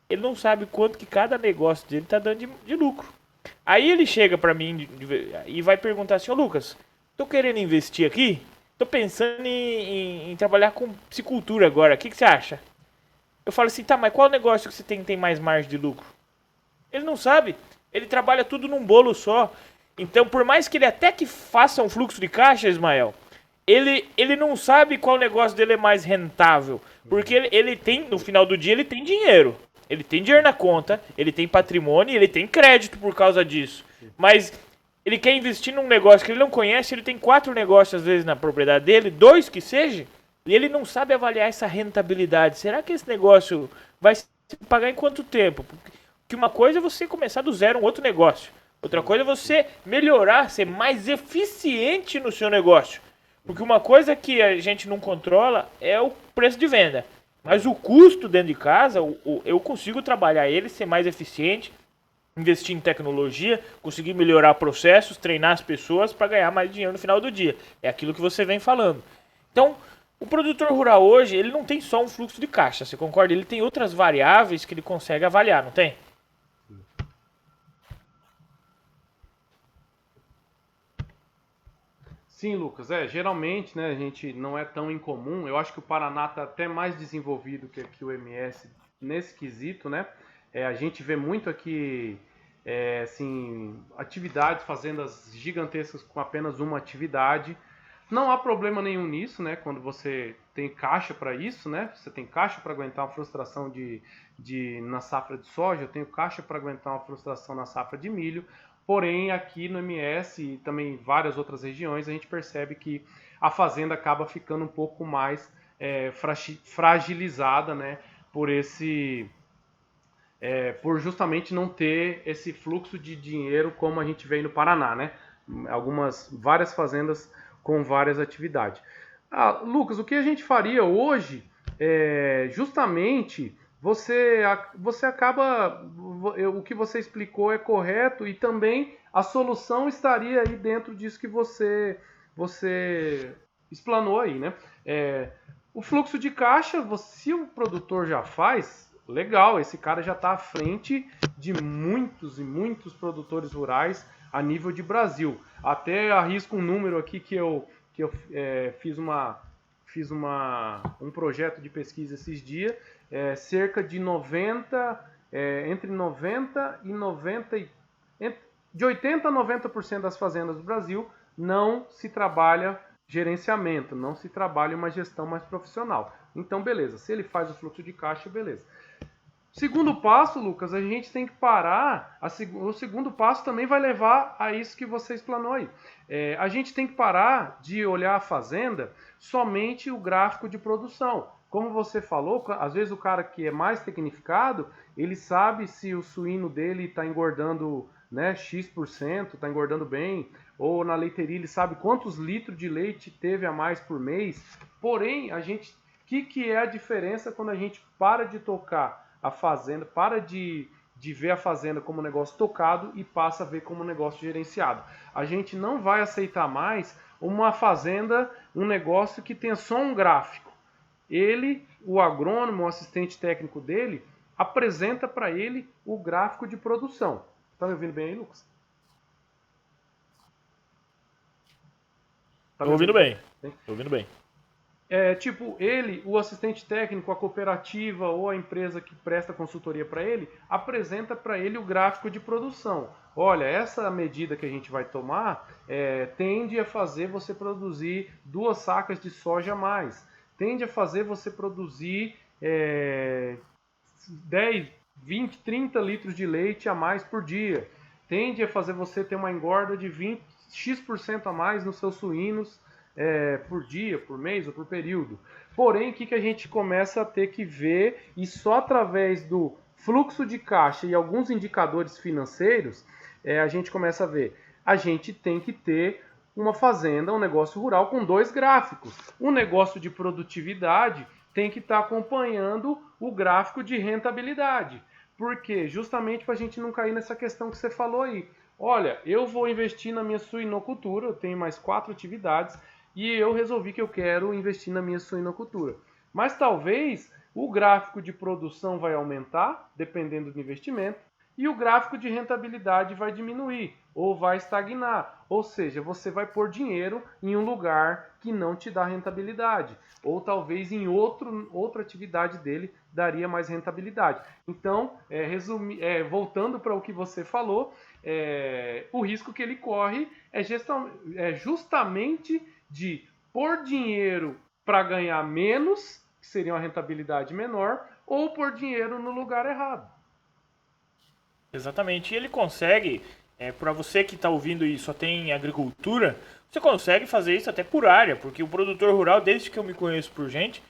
Ele não sabe quanto que cada negócio dele está dando de lucro. Aí ele chega para mim e vai perguntar assim, ô Lucas, tô querendo investir aqui? Tô pensando em trabalhar com piscicultura agora. O que você acha? Eu falo assim, tá, mas qual negócio que você tem mais margem de lucro? Ele não sabe. Ele trabalha tudo num bolo só. Então, por mais que ele até que faça um fluxo de caixa, Ismael, ele não sabe qual negócio dele é mais rentável. Porque ele tem, no final do dia, ele tem dinheiro. Ele tem dinheiro na conta, ele tem patrimônio, ele tem crédito por causa disso. Mas ele quer investir num negócio que ele não conhece, ele tem 4 negócios às vezes na propriedade dele, 2 que seja, e ele não sabe avaliar essa rentabilidade. Será que esse negócio vai se pagar em quanto tempo? Porque uma coisa é você começar do zero um outro negócio. Outra coisa é você melhorar, ser mais eficiente no seu negócio. Porque uma coisa que a gente não controla é o preço de venda. Mas o custo dentro de casa, eu consigo trabalhar ele, ser mais eficiente, investir em tecnologia, conseguir melhorar processos, treinar as pessoas para ganhar mais dinheiro no final do dia. É aquilo que você vem falando. Então, o produtor rural hoje, ele não tem só um fluxo de caixa, você concorda? Ele tem outras variáveis que ele consegue avaliar, não tem? Sim, Lucas. Geralmente, né, a gente não é tão incomum. Eu acho que o Paraná está até mais desenvolvido que aqui o MS nesse quesito, né? A gente vê muito aqui, assim, atividades, fazendas gigantescas com apenas uma atividade. Não há problema nenhum nisso, né? Quando você tem caixa para isso, né? Você tem caixa para aguentar uma frustração na safra de soja, eu tenho caixa para aguentar uma frustração na safra de milho. Porém, aqui no MS e também em várias outras regiões, a gente percebe que a fazenda acaba ficando um pouco mais fragilizada, né? Por justamente não ter esse fluxo de dinheiro como a gente vê no Paraná, né? várias fazendas com várias atividades. Lucas, o que a gente faria hoje é justamente você acaba, o que você explicou é correto e também a solução estaria aí dentro disso que você explanou aí, né? O fluxo de caixa, se o produtor já faz, legal, esse cara já está à frente de muitos e muitos produtores rurais a nível de Brasil. Até arrisco um número aqui que eu fiz um projeto de pesquisa esses dias, cerca de 90, entre 90 e 90, de 80 a 90% das fazendas do Brasil não se trabalha gerenciamento, não se trabalha uma gestão mais profissional. Então, beleza, se ele faz o fluxo de caixa, beleza. Segundo passo, Lucas, a gente tem que parar. O segundo passo também vai levar a isso que você explanou aí. A gente tem que parar de olhar a fazenda somente o gráfico de produção. Como você falou, às vezes o cara que é mais tecnificado, ele sabe se o suíno dele está engordando, né, X%, está engordando bem, ou na leiteria ele sabe quantos litros de leite teve a mais por mês. Porém, que é a diferença quando a gente para de tocar a fazenda, para de ver a fazenda como um negócio tocado e passa a ver como um negócio gerenciado? A gente não vai aceitar mais uma fazenda, um negócio que tenha só um gráfico. Ele, o agrônomo, o assistente técnico dele, apresenta para ele o gráfico de produção. Tá me ouvindo bem aí, Lucas? Tô ouvindo bem. Tô ouvindo bem. Ele, o assistente técnico, a cooperativa ou a empresa que presta consultoria para ele, apresenta para ele o gráfico de produção. Olha, essa medida que a gente vai tomar tende a fazer você produzir 2 sacas de soja a mais. Tende a fazer você produzir 10, 20, 30 litros de leite a mais por dia. Tende a fazer você ter uma engorda de 20x% a mais nos seus suínos por dia, por mês ou por período. Porém, o que a gente começa a ter que ver, e só através do fluxo de caixa e alguns indicadores financeiros, a gente começa a ver. A gente tem que ter uma fazenda, um negócio rural com 2 gráficos. O negócio de produtividade tem que estar acompanhando o gráfico de rentabilidade. Por quê? Justamente para a gente não cair nessa questão que você falou aí. Olha, eu vou investir na minha suinocultura, eu tenho mais 4 atividades, e eu resolvi que eu quero investir na minha suinocultura. Mas talvez o gráfico de produção vai aumentar, dependendo do investimento, e o gráfico de rentabilidade vai diminuir ou vai estagnar. Ou seja, você vai pôr dinheiro em um lugar que não te dá rentabilidade. Ou talvez em outra atividade dele daria mais rentabilidade. Então, voltando para o que você falou, o risco que ele corre é justamente de pôr dinheiro para ganhar menos, que seria uma rentabilidade menor, ou pôr dinheiro no lugar errado. Exatamente. E ele consegue, para você que está ouvindo e só tem agricultura, você consegue fazer isso até por área, porque o produtor rural, desde que eu me conheço por gente,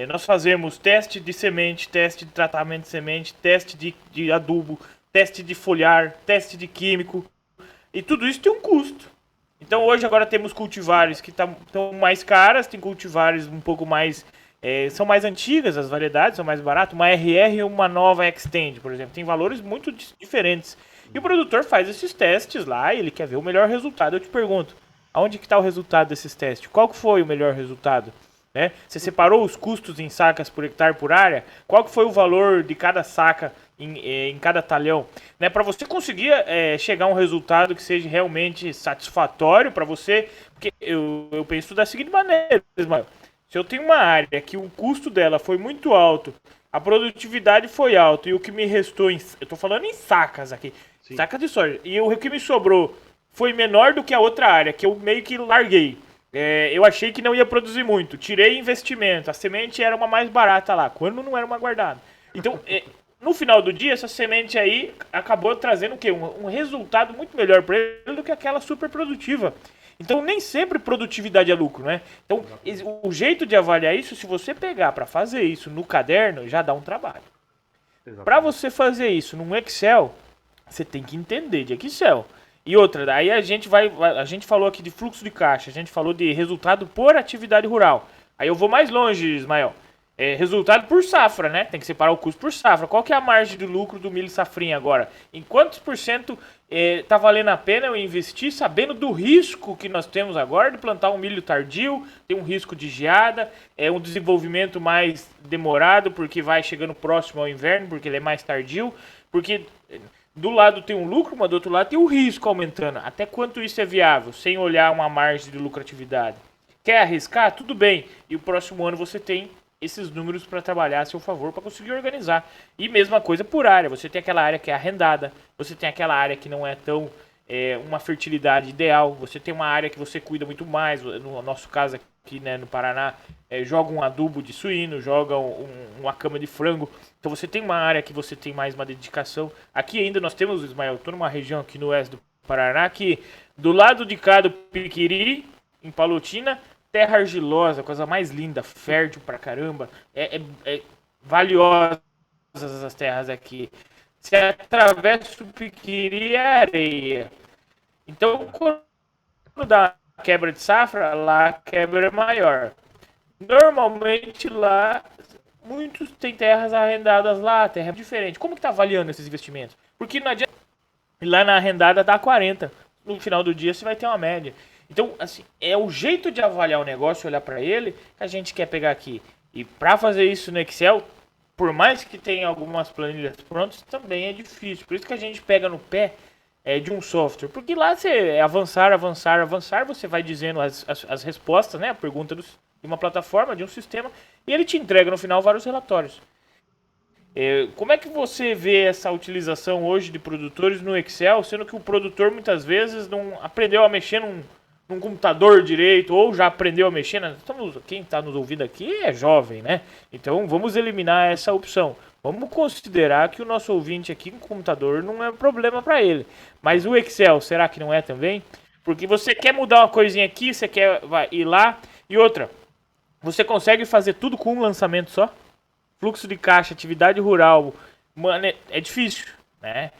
nós fazemos teste de semente, teste de tratamento de semente, teste de adubo, teste de foliar, teste de químico, e tudo isso tem um custo. Então hoje agora temos cultivares que estão mais caras, tem cultivares um pouco mais... são mais antigas as variedades, são mais baratas. Uma RR e uma nova Extend, por exemplo, tem valores muito diferentes. E o produtor faz esses testes lá e ele quer ver o melhor resultado. Eu te pergunto, aonde que está o resultado desses testes? Qual que foi o melhor resultado? Né? Você separou os custos em sacas por hectare por área? Qual que foi o valor de cada saca em cada talhão? Né? Para você conseguir chegar a um resultado que seja realmente satisfatório para você, porque eu penso da seguinte maneira, Ismael. Se eu tenho uma área que o custo dela foi muito alto, a produtividade foi alta e o que me restou, eu estou falando em sacas aqui, sim, sacas de soja, e o que me sobrou foi menor do que a outra área, que eu meio que larguei. Eu achei que não ia produzir muito, tirei investimento, a semente era uma mais barata lá, quando não era uma guardada. Então, no final do dia, essa semente aí acabou trazendo o quê? Um resultado muito melhor para ele do que aquela super produtiva. Então, nem sempre produtividade é lucro, né? Então, o jeito de avaliar isso, se você pegar para fazer isso no caderno, já dá um trabalho. Para você fazer isso num Excel, você tem que entender de Excel. E outra, daí a gente falou aqui de fluxo de caixa, a gente falou de resultado por atividade rural. Aí eu vou mais longe, Ismael. Resultado por safra, né? Tem que separar o custo por safra. Qual que é a margem de lucro do milho safrinha agora? Em quantos por cento tá valendo a pena eu investir sabendo do risco que nós temos agora de plantar um milho tardio, tem um risco de geada, um desenvolvimento mais demorado porque vai chegando próximo ao inverno, porque ele é mais tardio, porque do lado tem um lucro, mas do outro lado tem o risco aumentando. Até quanto isso é viável, sem olhar uma margem de lucratividade? Quer arriscar? Tudo bem. E o próximo ano você tem esses números para trabalhar a seu favor, para conseguir organizar. E mesma coisa por área. Você tem aquela área que é arrendada, você tem aquela área que não é tão uma fertilidade ideal, você tem uma área que você cuida muito mais. No nosso caso aqui, né, no Paraná, joga um adubo de suíno, joga uma cama de frango. Então você tem uma área que você tem mais uma dedicação. Aqui ainda nós temos, Ismael, estou numa região aqui no oeste do Paraná que do lado de cá do Piquiri, em Palotina, terra argilosa, coisa mais linda, fértil pra caramba. Valiosas as terras aqui. Se atravessa o Piquiri é areia. Então, quando dá quebra de safra, lá a quebra é maior. Normalmente lá, muitos têm terras arrendadas lá, terra diferente. Como que tá avaliando esses investimentos? Porque não adianta. Lá na arrendada dá 40. No final do dia você vai ter uma média. Então, assim, é o jeito de avaliar o negócio, olhar para ele, que a gente quer pegar aqui. E para fazer isso no Excel, por mais que tenha algumas planilhas prontas, também é difícil. Por isso que a gente pega no pé de um software. Porque lá você avançar, você vai dizendo as respostas, né? A pergunta de uma plataforma, de um sistema, e ele te entrega no final vários relatórios. Como é que você vê essa utilização hoje de produtores no Excel, sendo que o produtor muitas vezes não aprendeu a mexer num computador direito, ou já aprendeu a mexer, né? Quem está nos ouvindo aqui é jovem, né? Então vamos eliminar essa opção. Vamos considerar que o nosso ouvinte aqui com computador não é problema para ele. Mas o Excel, será que não é também? Porque você quer mudar uma coisinha aqui, você quer ir lá, e outra, você consegue fazer tudo com um lançamento só? Fluxo de caixa, atividade rural, mano, é difícil, né?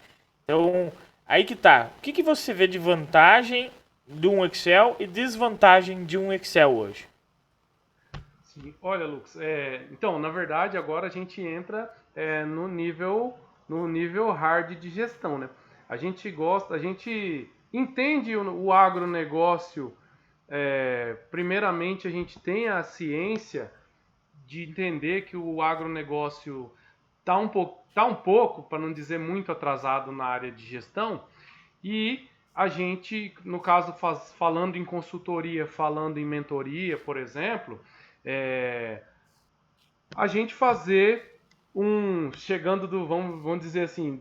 Então, aí que tá. O que você vê de vantagem de um Excel e desvantagem de um Excel hoje? Sim. Olha, Lucas, então, na verdade, agora a gente entra no nível hard de gestão, né? A gente entende o agronegócio. Primeiramente, a gente tem a ciência de entender que o agronegócio está um pouco, para não dizer muito atrasado na área de gestão, e a gente, no caso, falando em consultoria, falando em mentoria, por exemplo, a gente fazer chegando vamos dizer assim,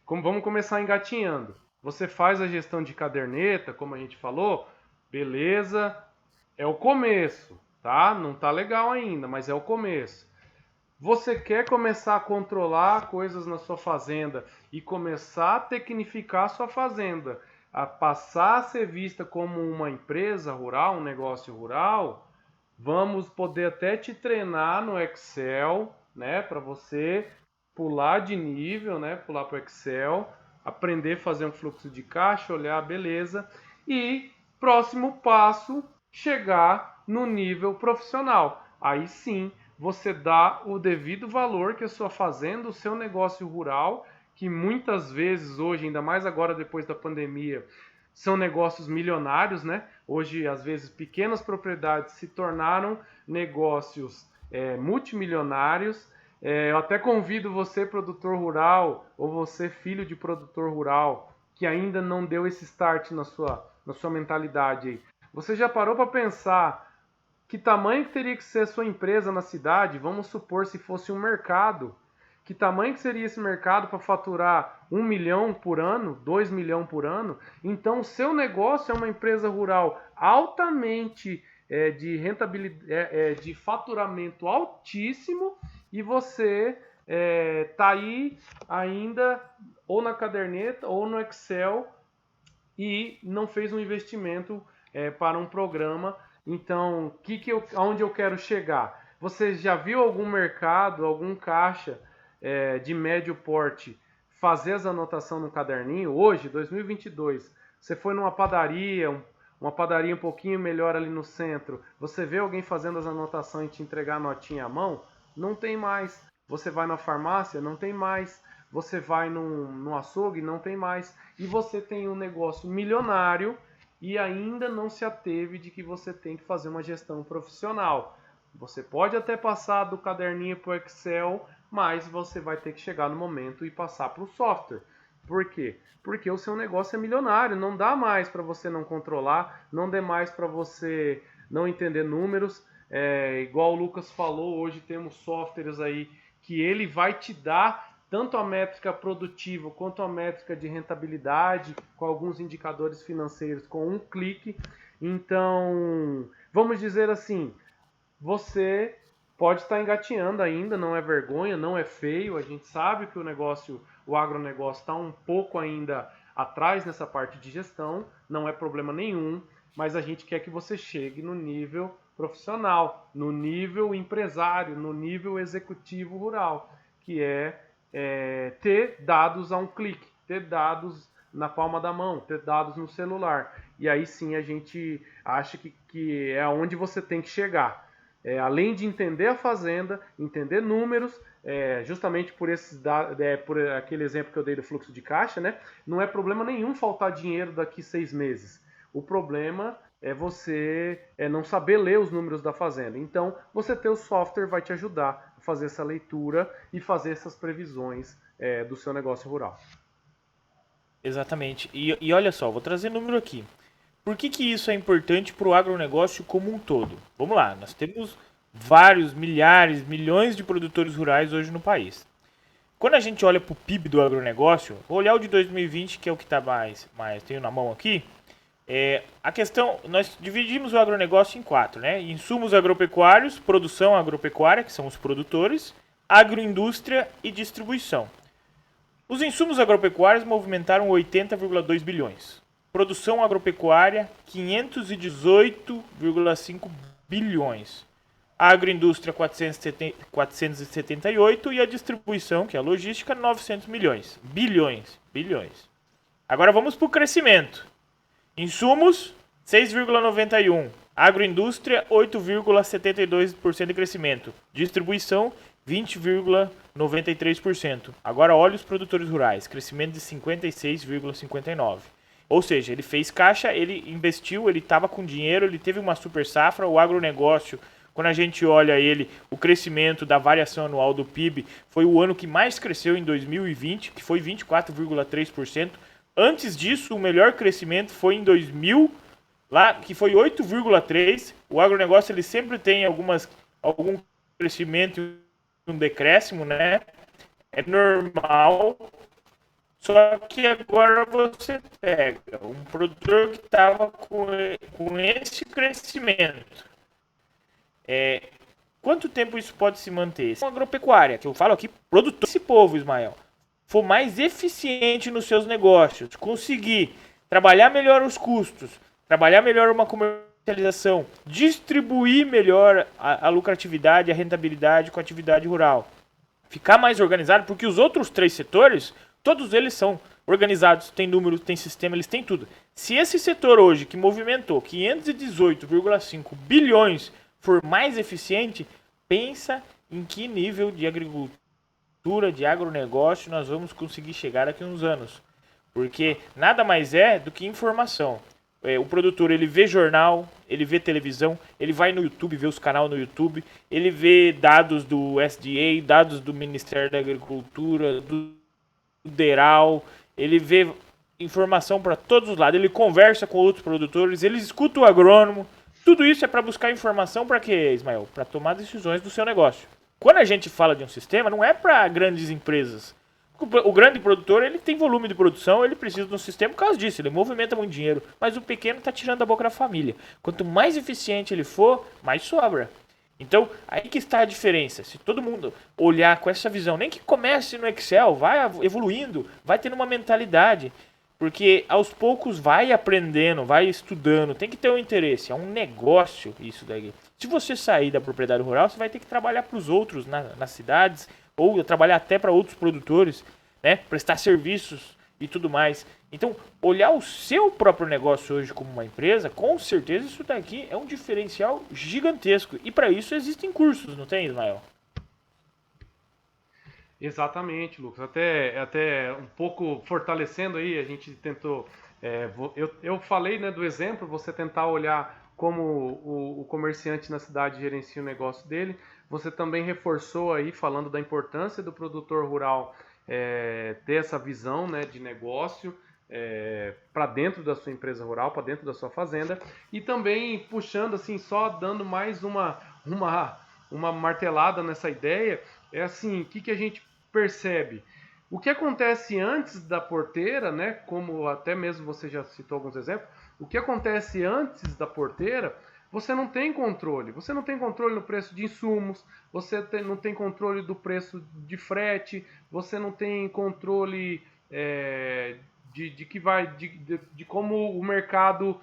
vamos começar engatinhando. Você faz a gestão de caderneta, como a gente falou, beleza, é o começo, tá? Não tá legal ainda, mas é o começo. Você quer começar a controlar coisas na sua fazenda e começar a tecnificar a sua fazenda, a passar a ser vista como uma empresa rural, um negócio rural, vamos poder até te treinar no Excel, né, para você pular de nível, né, pular para o Excel, aprender a fazer um fluxo de caixa, olhar, beleza, e próximo passo, chegar no nível profissional. Aí sim, você dá o devido valor que a sua fazenda, o seu negócio rural, que muitas vezes hoje, ainda mais agora depois da pandemia, são negócios milionários, né? Hoje, às vezes, pequenas propriedades se tornaram negócios multimilionários. Eu até convido você, produtor rural, ou você, filho de produtor rural, que ainda não deu esse start na sua mentalidade aí. Você já parou para pensar que tamanho que teria que ser a sua empresa na cidade? Vamos supor se fosse um mercado. Que tamanho que seria esse mercado para faturar 1 milhão por ano, 2 milhões por ano? Então, o seu negócio é uma empresa rural altamente de rentabilidade, de faturamento altíssimo, e você está aí ainda ou na caderneta ou no Excel e não fez um investimento para um programa. Então, aonde eu quero chegar? Você já viu algum mercado, algum caixa de médio porte fazer as anotações no caderninho, hoje, 2022, você foi numa padaria, uma padaria um pouquinho melhor ali no centro, você vê alguém fazendo as anotações e te entregar a notinha à mão? Não tem mais. Você vai na farmácia? Não tem mais. Você vai num açougue? Não tem mais. E você tem um negócio milionário e ainda não se ateve de que você tem que fazer uma gestão profissional. Você pode até passar do caderninho para o Excel, mas você vai ter que chegar no momento e passar para o software. Por quê? Porque o seu negócio é milionário, não dá mais para você não controlar, não dá mais para você não entender números. Igual o Lucas falou, hoje temos softwares aí que ele vai te dar tanto a métrica produtiva quanto a métrica de rentabilidade, com alguns indicadores financeiros com um clique. Então, vamos dizer assim, você pode estar engatinhando ainda, não é vergonha, não é feio, a gente sabe que o agronegócio está um pouco ainda atrás nessa parte de gestão, não é problema nenhum, mas a gente quer que você chegue no nível profissional, no nível empresário, no nível executivo rural, que é ter dados a um clique, ter dados na palma da mão, ter dados no celular. E aí sim a gente acha que é onde você tem que chegar. Além de entender a fazenda, entender números, justamente por por aquele exemplo que eu dei do fluxo de caixa, né? Não é problema nenhum faltar dinheiro daqui 6 meses. O problema é você não saber ler os números da fazenda. Então, você ter o software vai te ajudar a fazer essa leitura e fazer essas previsões do seu negócio rural. Exatamente. E olha só, vou trazer número aqui. Por que isso é importante para o agronegócio como um todo? Vamos lá, nós temos vários, milhares, milhões de produtores rurais hoje no país. Quando a gente olha para o PIB do agronegócio, vou olhar o de 2020, que é o que está mais tenho na mão aqui. A questão, nós dividimos o agronegócio em 4, né? Insumos agropecuários, produção agropecuária, que são os produtores, agroindústria e distribuição. Os insumos agropecuários movimentaram 80,2 bilhões. Produção agropecuária, 518,5 bilhões. A agroindústria, 478 e a distribuição, que é a logística, 900 milhões. Bilhões. Agora vamos para o crescimento. Insumos, 6,91. Agroindústria, 8,72% de crescimento. Distribuição, 20,93%. Agora olha os produtores rurais, crescimento de 56,59%. Ou seja, ele fez caixa, ele investiu, ele estava com dinheiro, ele teve uma super safra. O agronegócio, quando a gente olha ele, o crescimento da variação anual do PIB foi o ano que mais cresceu em 2020, que foi 24,3%. Antes disso, o melhor crescimento foi em 2000, lá, que foi 8,3%. O agronegócio ele sempre tem algum crescimento e um decréscimo, né? É normal. Só que agora você pega um produtor que estava com esse crescimento. Quanto tempo isso pode se manter? Se uma agropecuária, que eu falo aqui, produtor desse povo, Ismael, for mais eficiente nos seus negócios, conseguir trabalhar melhor os custos, trabalhar melhor uma comercialização, distribuir melhor a lucratividade, a rentabilidade com a atividade rural, ficar mais organizado, porque os outros 3 setores, todos eles são organizados, tem números, tem sistema, eles têm tudo. Se esse setor hoje, que movimentou 518,5 bilhões, for mais eficiente, pensa em que nível de agricultura, de agronegócio nós vamos conseguir chegar daqui a uns anos. Porque nada mais é do que informação. O produtor, ele vê jornal, ele vê televisão, ele vai no YouTube, vê os canais no YouTube, ele vê dados do SDA, dados do Ministério da Agricultura, do DERAL, ele vê informação para todos os lados, ele conversa com outros produtores, ele escuta o agrônomo. Tudo isso é para buscar informação para quê, Ismael? Para tomar decisões do seu negócio. Quando a gente fala de um sistema, não é para grandes empresas. O grande produtor, ele tem volume de produção, ele precisa de um sistema por causa disso, ele movimenta muito dinheiro. Mas o pequeno está tirando a boca da família. Quanto mais eficiente ele for, mais sobra. Então, aí que está a diferença. Se todo mundo olhar com essa visão, nem que comece no Excel, vai evoluindo, vai tendo uma mentalidade. Porque aos poucos vai aprendendo, vai estudando, tem que ter um interesse. É um negócio isso daí. Se você sair da propriedade rural, você vai ter que trabalhar para os outros nas cidades, ou trabalhar até para outros produtores. né? Prestar serviços e tudo mais. Então, olhar o seu próprio negócio hoje como uma empresa, com certeza isso daqui é um diferencial gigantesco. E para isso existem cursos, não tem, Ismael? Exatamente, Lucas. Até um pouco fortalecendo aí, a gente tentou. Eu falei, né, do exemplo, você tentar olhar como o comerciante na cidade gerencia o negócio dele. Você também reforçou aí, falando da importância do produtor rural ter essa visão, né, de negócio para dentro da sua empresa rural, para dentro da sua fazenda. E também puxando, assim, só dando mais uma martelada nessa ideia, é assim, o que a gente percebe? O que acontece antes da porteira, né? Como até mesmo você já citou alguns exemplos, o que acontece antes da porteira, você não tem controle. Você não tem controle no preço de insumos, não tem controle do preço de frete, você não tem controle de como o mercado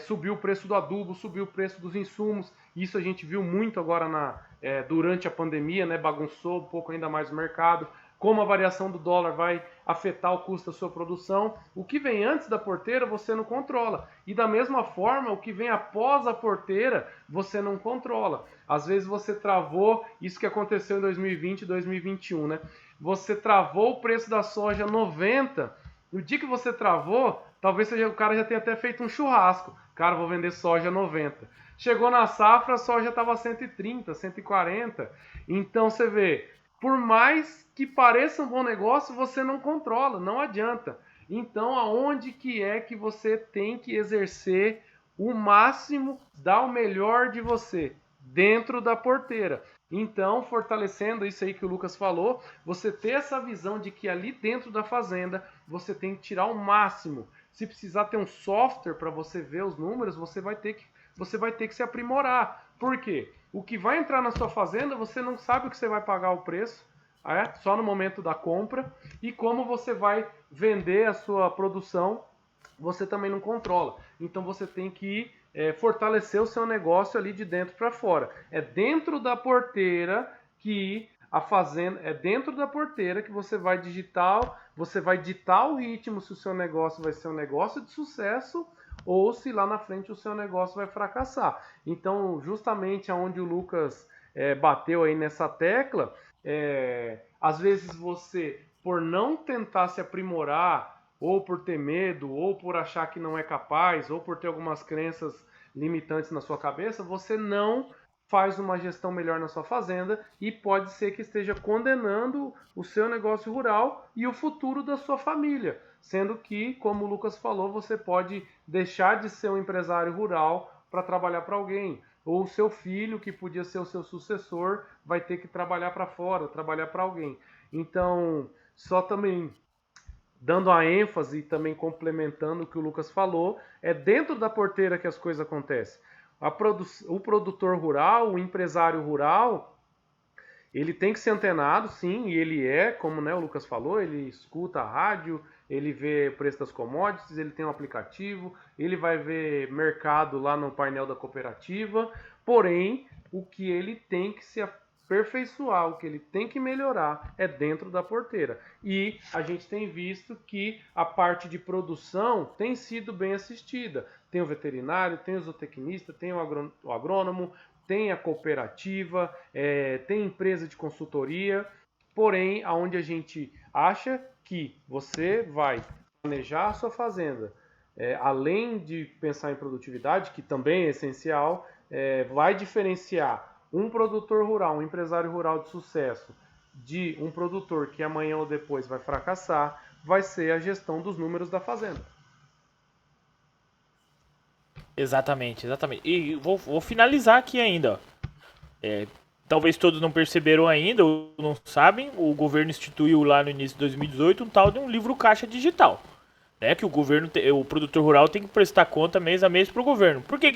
subiu o preço do adubo, subiu o preço dos insumos. Isso a gente viu muito agora durante a pandemia, né? Bagunçou um pouco ainda mais o mercado. Como a variação do dólar vai afetar o custo da sua produção. O que vem antes da porteira você não controla. E da mesma forma, o que vem após a porteira você não controla. Às vezes você travou, isso que aconteceu em 2020 e 2021, né? Você travou o preço da soja 90. No dia que você travou, talvez o cara já tenha até feito um churrasco. Cara, vou vender soja 90. Chegou na safra, a soja estava 130, 140. Então você vê, por mais que pareça um bom negócio, você não controla, não adianta. Então, aonde que é que você tem que exercer o máximo, dar o melhor de você? Dentro da porteira. Então, fortalecendo isso aí que o Lucas falou, você ter essa visão de que ali dentro da fazenda, você tem que tirar o máximo. Se precisar ter um software para você ver os números, você vai ter que se aprimorar. Por quê? O que vai entrar na sua fazenda, você não sabe o que você vai pagar o preço, só no momento da compra. E como você vai vender a sua produção, você também não controla. Então você tem que fortalecer o seu negócio ali de dentro para fora. É dentro da porteira que a fazenda, é dentro da porteira que você vai ditar o ritmo se o seu negócio vai ser um negócio de sucesso ou se lá na frente o seu negócio vai fracassar. Então, justamente aonde o Lucas bateu aí nessa tecla, às vezes você, por não tentar se aprimorar, ou por ter medo, ou por achar que não é capaz, ou por ter algumas crenças limitantes na sua cabeça, você não faz uma gestão melhor na sua fazenda e pode ser que esteja condenando o seu negócio rural e o futuro da sua família. Sendo que, como o Lucas falou, você pode deixar de ser um empresário rural para trabalhar para alguém. Ou o seu filho, que podia ser o seu sucessor, vai ter que trabalhar para fora, trabalhar para alguém. Então, só também dando a ênfase e também complementando o que o Lucas falou, é dentro da porteira que as coisas acontecem. O produtor rural, o empresário rural, ele tem que ser antenado, sim, e ele como o Lucas falou, ele escuta a rádio, ele vê o preço das commodities, ele tem um aplicativo, ele vai ver mercado lá no painel da cooperativa, porém, o que ele tem que se aperfeiçoar, o que ele tem que melhorar é dentro da porteira. E a gente tem visto que a parte de produção tem sido bem assistida. Tem o veterinário, tem o zootecnista, tem o agrônomo, tem a cooperativa, tem empresa de consultoria, porém, aonde a gente acha que você vai planejar a sua fazenda, além de pensar em produtividade, que também é essencial, vai diferenciar um produtor rural, um empresário rural de sucesso, de um produtor que amanhã ou depois vai fracassar, vai ser a gestão dos números da fazenda. Exatamente, exatamente. E vou finalizar aqui ainda. Talvez todos não perceberam ainda, ou não sabem, o governo instituiu lá no início de 2018 um tal de um livro caixa digital. Né, que o produtor rural tem que prestar conta mês a mês para o governo. Por que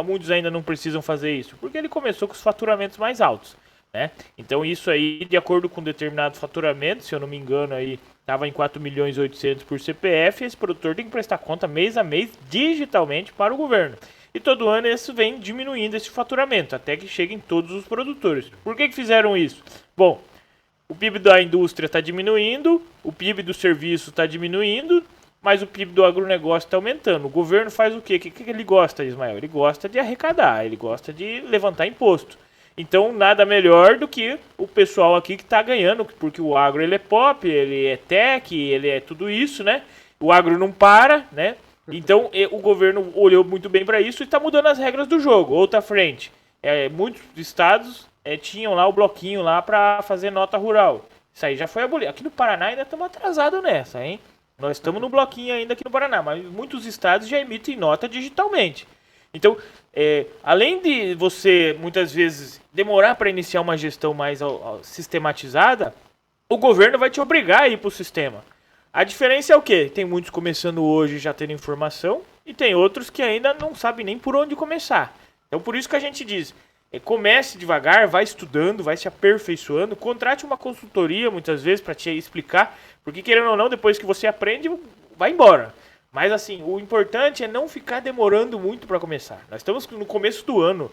muitos ainda não precisam fazer isso? Porque ele começou com os faturamentos mais altos. Né? Então isso aí, de acordo com determinado faturamento, se eu não me engano, aí estava em 4.800.000 por CPF, esse produtor tem que prestar conta mês a mês digitalmente para o governo. E todo ano isso vem diminuindo esse faturamento, até que cheguem todos os produtores. Por que fizeram isso? Bom, O PIB da indústria está diminuindo, o PIB do serviço está diminuindo, mas o PIB do agronegócio está aumentando. O governo faz o quê? O que ele gosta, Ismael? Ele gosta de arrecadar, ele gosta de levantar imposto. Então, nada melhor do que o pessoal aqui que está ganhando, porque o agro ele é pop, ele é tech, ele é tudo isso, né? O agro não para, né? Então, o governo olhou muito bem para isso e está mudando as regras do jogo. Outra frente, muitos estados tinham lá o bloquinho lá para fazer nota rural. Isso aí já foi abolido. Aqui no Paraná ainda estamos atrasados nessa, hein? Nós estamos no bloquinho ainda aqui no Paraná, mas muitos estados já emitem nota digitalmente. Então, além de você, muitas vezes, demorar para iniciar uma gestão mais sistematizada, o governo vai te obrigar a ir para o sistema. A diferença é o quê? Tem muitos começando hoje já tendo informação e tem outros que ainda não sabem nem por onde começar. Então, por isso que a gente diz, comece devagar, vai estudando, vai se aperfeiçoando, contrate uma consultoria muitas vezes para te explicar, porque querendo ou não, depois que você aprende, vai embora. Mas assim, o importante é não ficar demorando muito para começar. Nós estamos no começo do ano.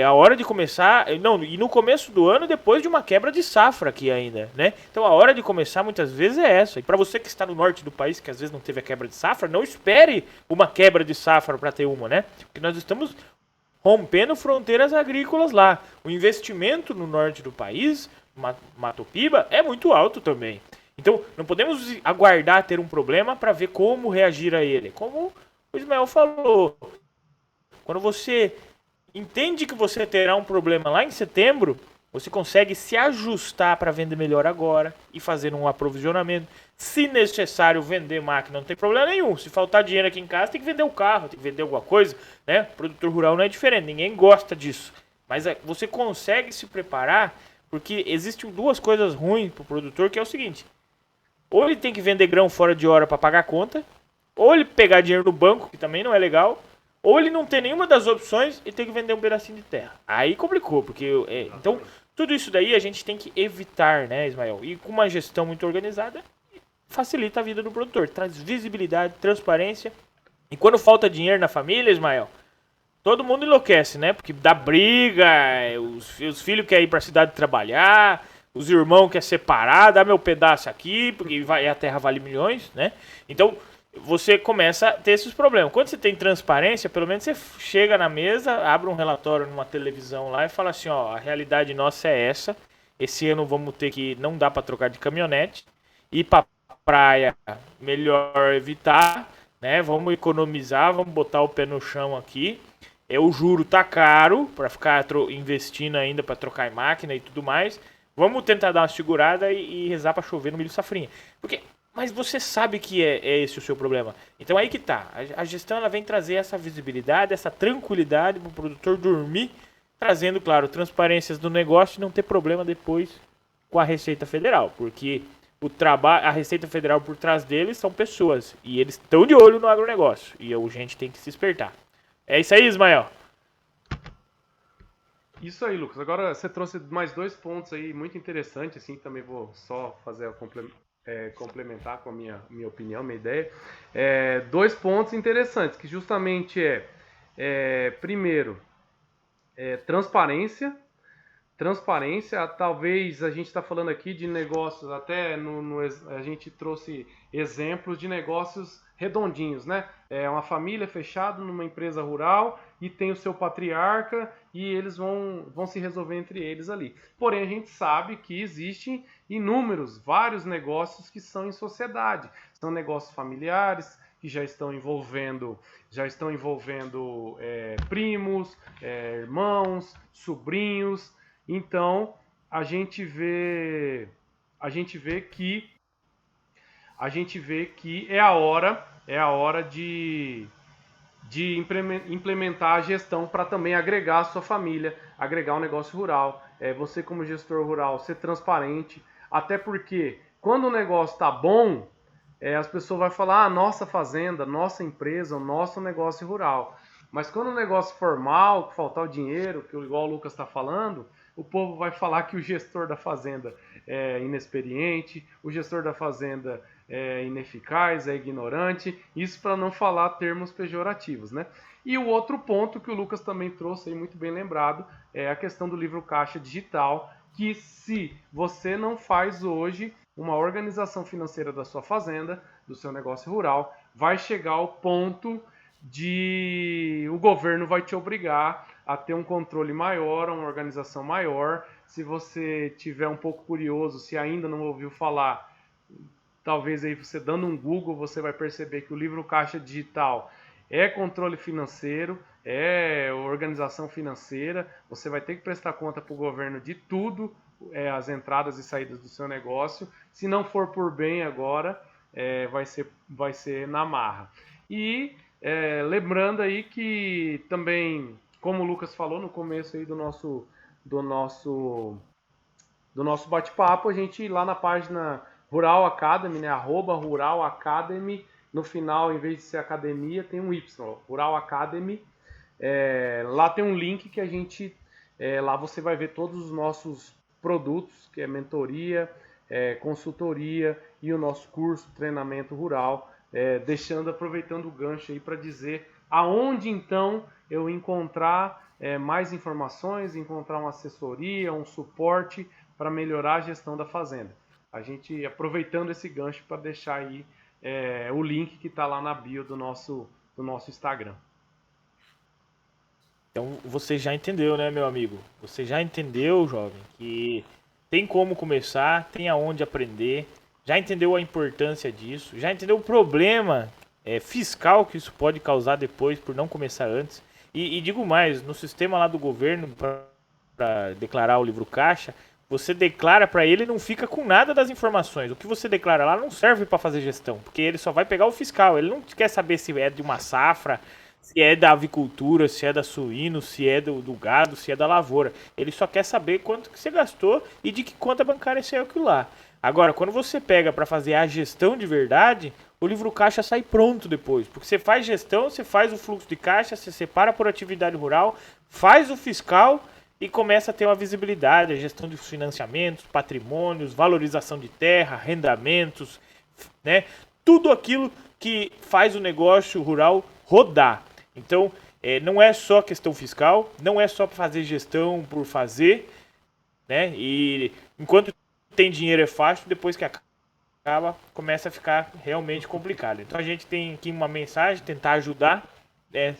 A hora de começar, e no começo do ano, depois de uma quebra de safra aqui ainda, né? Então a hora de começar muitas vezes é essa. E para você que está no norte do país, que às vezes não teve a quebra de safra, não espere uma quebra de safra para ter uma, né? Porque nós estamos rompendo fronteiras agrícolas lá. O investimento no norte do país, Mato Piba, é muito alto também. Então, não podemos aguardar ter um problema para ver como reagir a ele. Como o Ismael falou, quando você entende que você terá um problema lá em setembro, você consegue se ajustar para vender melhor agora e fazer um aprovisionamento. Se necessário vender máquina, não tem problema nenhum. Se faltar dinheiro aqui em casa, tem que vender o carro, tem que vender alguma coisa, né? O produtor rural não é diferente, ninguém gosta disso. Mas você consegue se preparar, porque existem duas coisas ruins para o produtor, que é o seguinte: ou ele tem que vender grão fora de hora para pagar a conta, ou ele pegar dinheiro no banco, que também não é legal, ou ele não tem nenhuma das opções e tem que vender um pedacinho de terra. Aí complicou, porque então tudo isso daí a gente tem que evitar, né, Ismael? E com uma gestão muito organizada, facilita a vida do produtor, traz visibilidade, transparência. E quando falta dinheiro na família, Ismael, todo mundo enlouquece, né? Porque dá briga, os filhos querem ir para a cidade trabalhar, os irmãos querem separar, dá meu pedaço aqui, porque a terra vale milhões, né? Então, você começa a ter esses problemas. Quando você tem transparência, pelo menos você chega na mesa, abre um relatório numa televisão lá e fala assim, ó, a realidade nossa é essa, esse ano vamos ter que, não dá para trocar de caminhonete, ir para praia, melhor evitar, né? Vamos economizar, vamos botar o pé no chão aqui. O juro tá caro para ficar investindo ainda para trocar em máquina e tudo mais. Vamos tentar dar uma segurada e rezar para chover no milho safrinha. Mas você sabe que é esse o seu problema. Então aí que tá. A gestão ela vem trazer essa visibilidade, essa tranquilidade para o produtor dormir, trazendo, claro, transparências do negócio e não ter problema depois com a Receita Federal. Porque a Receita Federal por trás deles são pessoas. E eles estão de olho no agronegócio. E a gente tem que se espertar. É isso aí, Ismael. Isso aí, Lucas. Agora você trouxe mais 2 pontos aí muito interessantes, assim, também vou só fazer complementar com a minha opinião, minha ideia. 2 pontos interessantes, que justamente primeiro, transparência. Transparência, talvez a gente está falando aqui de negócios, até a gente trouxe exemplos de negócios redondinhos, né? É uma família fechada numa empresa rural e tem o seu patriarca e eles vão se resolver entre eles ali. Porém, a gente sabe que existem vários negócios que são em sociedade. São negócios familiares que já estão envolvendo primos, irmãos, sobrinhos. Então, a gente vê que é a hora de implementar a gestão para também agregar a sua família, agregar o negócio rural. Você como gestor rural, ser transparente, até porque quando o negócio está bom, as pessoas vão falar, nossa fazenda, nossa empresa, o nosso negócio rural. Mas quando o negócio for mal, faltar o dinheiro, que igual o Lucas está falando, o povo vai falar que o gestor da fazenda é inexperiente, o gestor da fazenda é ineficaz, é ignorante, isso para não falar termos pejorativos, né? E o outro ponto que o Lucas também trouxe aí, muito bem lembrado, é a questão do livro caixa digital, que se você não faz hoje uma organização financeira da sua fazenda, do seu negócio rural, vai chegar ao ponto de o governo vai te obrigar a ter um controle maior, uma organização maior. Se você tiver um pouco curioso, se ainda não ouviu falar, talvez aí você dando um Google, você vai perceber que o livro Caixa Digital é controle financeiro, é organização financeira. Você vai ter que prestar conta para o governo de tudo, as entradas e saídas do seu negócio. Se não for por bem agora, vai ser na marra. E lembrando aí que também, como o Lucas falou no começo aí do nosso bate-papo, a gente lá na página Rural Academy, né? @Rural Academy, no final, em vez de ser academia, tem um Y, Rural Academy. Lá tem um link que a gente, lá você vai ver todos os nossos produtos, que é mentoria, consultoria e o nosso curso treinamento rural, aproveitando o gancho aí para dizer aonde então eu encontrar mais informações, encontrar uma assessoria, um suporte para melhorar a gestão da fazenda. A gente aproveitando esse gancho para deixar aí o link que está lá na bio do nosso Instagram. Então você já entendeu, né, meu amigo? Você já entendeu, jovem, que tem como começar, tem aonde aprender, já entendeu a importância disso, já entendeu o problema fiscal que isso pode causar depois por não começar antes. E digo mais, no sistema lá do governo para declarar o livro caixa, você declara para ele e não fica com nada das informações. O que você declara lá não serve para fazer gestão, porque ele só vai pegar o fiscal. Ele não quer saber se é de uma safra, se é da avicultura, se é da suíno, se é do gado, se é da lavoura. Ele só quer saber quanto que você gastou e de que conta bancária saiu aquilo lá. Agora, quando você pega para fazer a gestão de verdade, o livro caixa sai pronto depois. Porque você faz gestão, você faz o fluxo de caixa, você separa por atividade rural, faz o fiscal e começa a ter uma visibilidade, a gestão dos financiamentos, patrimônios, valorização de terra, arrendamentos, né? Tudo aquilo que faz o negócio rural rodar. Então, não é só questão fiscal, não é só fazer gestão por fazer, né? E enquanto tem dinheiro é fácil, depois que acaba, começa a ficar realmente complicado. Então a gente tem aqui uma mensagem, tentar ajudar,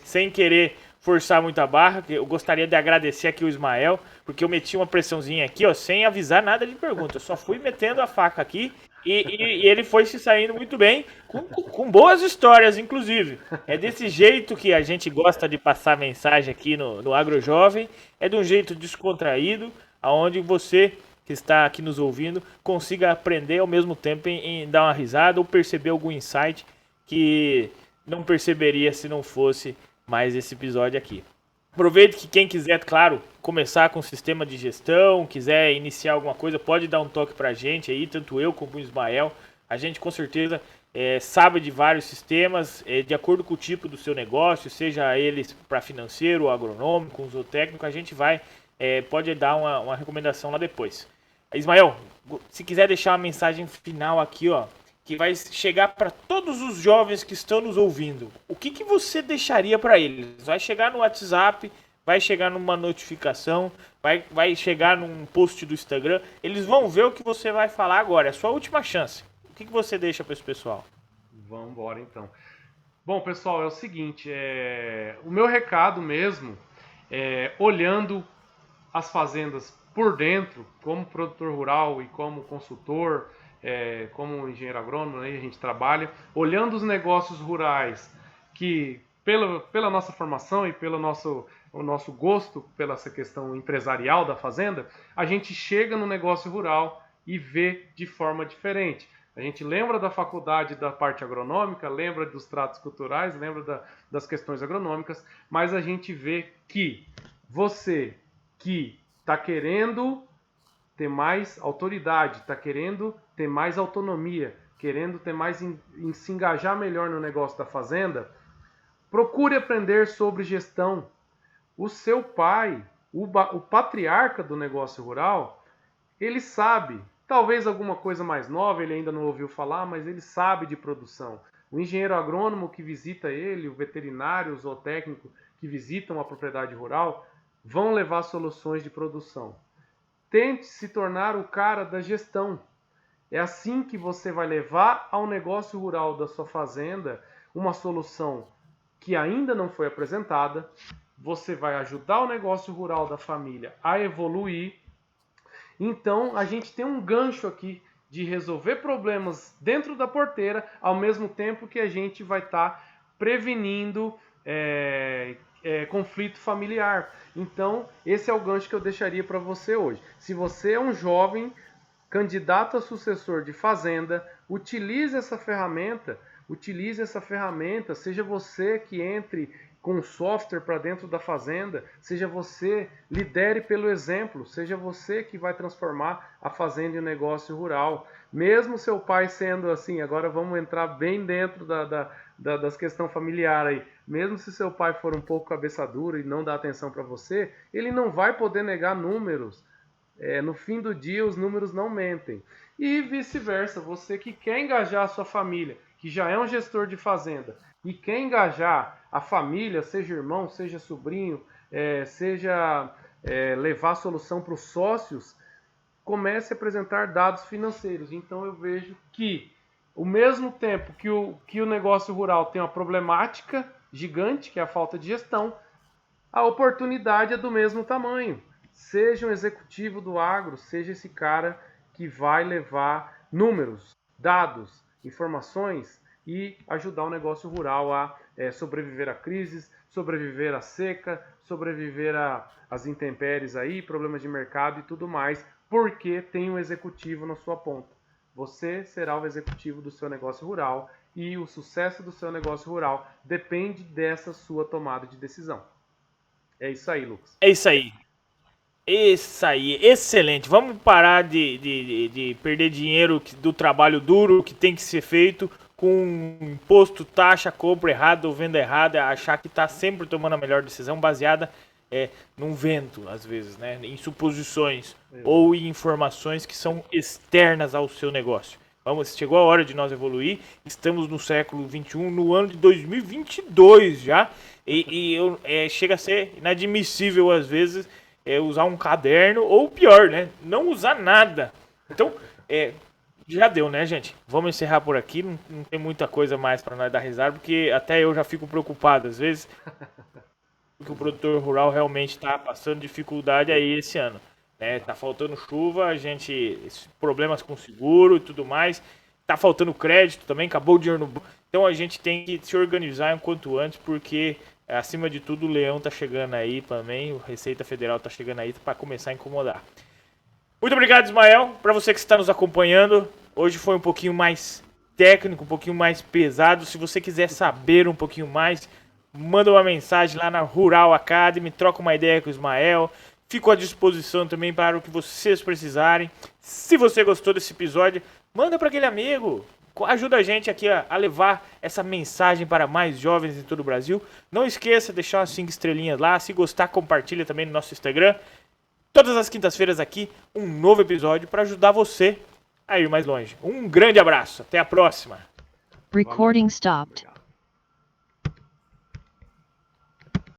sem querer forçar muita barra. Eu gostaria de agradecer aqui o Ismael, porque eu meti uma pressãozinha aqui, ó, sem avisar nada de pergunta. Eu só fui metendo a faca aqui e ele foi se saindo muito bem, com boas histórias, inclusive. É desse jeito que a gente gosta de passar mensagem aqui no AgroJovem. É de um jeito descontraído, aonde você que está aqui nos ouvindo consiga aprender ao mesmo tempo em dar uma risada ou perceber algum insight que não perceberia se não fosse mais esse episódio aqui. Aproveite que quem quiser, claro, começar com o sistema de gestão, quiser iniciar alguma coisa, pode dar um toque pra gente aí, tanto eu como o Ismael. A gente com certeza sabe de vários sistemas, de acordo com o tipo do seu negócio, seja eles para financeiro, agronômico, zootécnico, a gente pode dar uma recomendação lá depois. Ismael, se quiser deixar uma mensagem final aqui, ó, que vai chegar para todos os jovens que estão nos ouvindo, o que você deixaria para eles? Vai chegar no WhatsApp, vai chegar numa notificação, vai chegar num post do Instagram, eles vão ver o que você vai falar agora, é a sua última chance. O que você deixa para esse pessoal? Vamos embora então. Bom, pessoal, é o seguinte, o meu recado mesmo, olhando as fazendas por dentro, como produtor rural e como consultor, como engenheiro agrônomo, né, a gente trabalha, olhando os negócios rurais que, pela nossa formação e pelo o nosso gosto pela essa questão empresarial da fazenda, a gente chega no negócio rural e vê de forma diferente. A gente lembra da faculdade da parte agronômica, lembra dos tratos culturais, lembra das questões agronômicas, mas a gente vê que você que está querendo ter mais autoridade, está querendo ter mais autonomia, querendo ter mais em se engajar melhor no negócio da fazenda, procure aprender sobre gestão. O seu pai, o patriarca do negócio rural, ele sabe, talvez alguma coisa mais nova, ele ainda não ouviu falar, mas ele sabe de produção. O engenheiro agrônomo que visita ele, o veterinário, o zootécnico que visitam a propriedade rural, vão levar soluções de produção. tente se tornar o cara da gestão. É assim que você vai levar ao negócio rural da sua fazenda uma solução que ainda não foi apresentada. Você vai ajudar o negócio rural da família a evoluir. Então, a gente tem um gancho aqui de resolver problemas dentro da porteira, ao mesmo tempo que a gente vai estar prevenindo conflito familiar. Então, esse é o gancho que eu deixaria para você hoje. Se você é um jovem candidato a sucessor de fazenda, utilize essa ferramenta, seja você que entre com software para dentro da fazenda, seja você, lidere pelo exemplo, seja você que vai transformar a fazenda em um negócio rural. Mesmo seu pai sendo assim, agora vamos entrar bem dentro das questões familiares aí, mesmo se seu pai for um pouco cabeça dura e não dar atenção para você, ele não vai poder negar números. No fim do dia, os números não mentem. E vice-versa, você que quer engajar a sua família, que já é um gestor de fazenda, e quer engajar a família, seja irmão, seja sobrinho, seja levar a solução para os sócios, comece a apresentar dados financeiros. Então eu vejo que, ao mesmo tempo que o negócio rural tem uma problemática gigante, que é a falta de gestão, a oportunidade é do mesmo tamanho. Seja um executivo do agro, seja esse cara que vai levar números, dados, informações e ajudar o negócio rural a sobreviver a crises, sobreviver à seca, sobreviver às intempéries aí, problemas de mercado e tudo mais, porque tem um executivo na sua ponta. Você será o executivo do seu negócio rural e o sucesso do seu negócio rural depende dessa sua tomada de decisão. É isso aí, Lucas. É isso aí. Isso aí, excelente. Vamos parar de perder dinheiro do trabalho duro que tem que ser feito com imposto, taxa, compra errada ou venda errada, achar que está sempre tomando a melhor decisão baseada num vento, às vezes, né? Em suposições ou em informações que são externas ao seu negócio. Chegou a hora de nós evoluir. Estamos no século XXI, no ano de 2022 já, chega a ser inadmissível às vezes usar um caderno, ou pior, né? Não usar nada. Então, já deu, né, gente? Vamos encerrar por aqui. Não tem muita coisa mais para nós dar risada, porque até eu já fico preocupado às vezes, porque o produtor rural realmente está passando dificuldade aí esse ano. Tá faltando chuva, problemas com seguro e tudo mais. Tá faltando crédito também, acabou o dinheiro no banco. Então a gente tem que se organizar enquanto antes, porque acima de tudo o leão tá chegando aí também, o Receita Federal tá chegando aí para começar a incomodar. Muito obrigado, Ismael, para você que está nos acompanhando. Hoje foi um pouquinho mais técnico, um pouquinho mais pesado. Se você quiser saber um pouquinho mais, manda uma mensagem lá na Rural Academy, troca uma ideia com o Ismael. Fico à disposição também para o que vocês precisarem. Se você gostou desse episódio, manda para aquele amigo. Ajuda a gente aqui a levar essa mensagem para mais jovens em todo o Brasil. Não esqueça de deixar umas 5 estrelinhas lá. Se gostar, compartilha também no nosso Instagram. Todas as quintas-feiras aqui, um novo episódio para ajudar você a ir mais longe. Um grande abraço. Até a próxima. Recording stopped.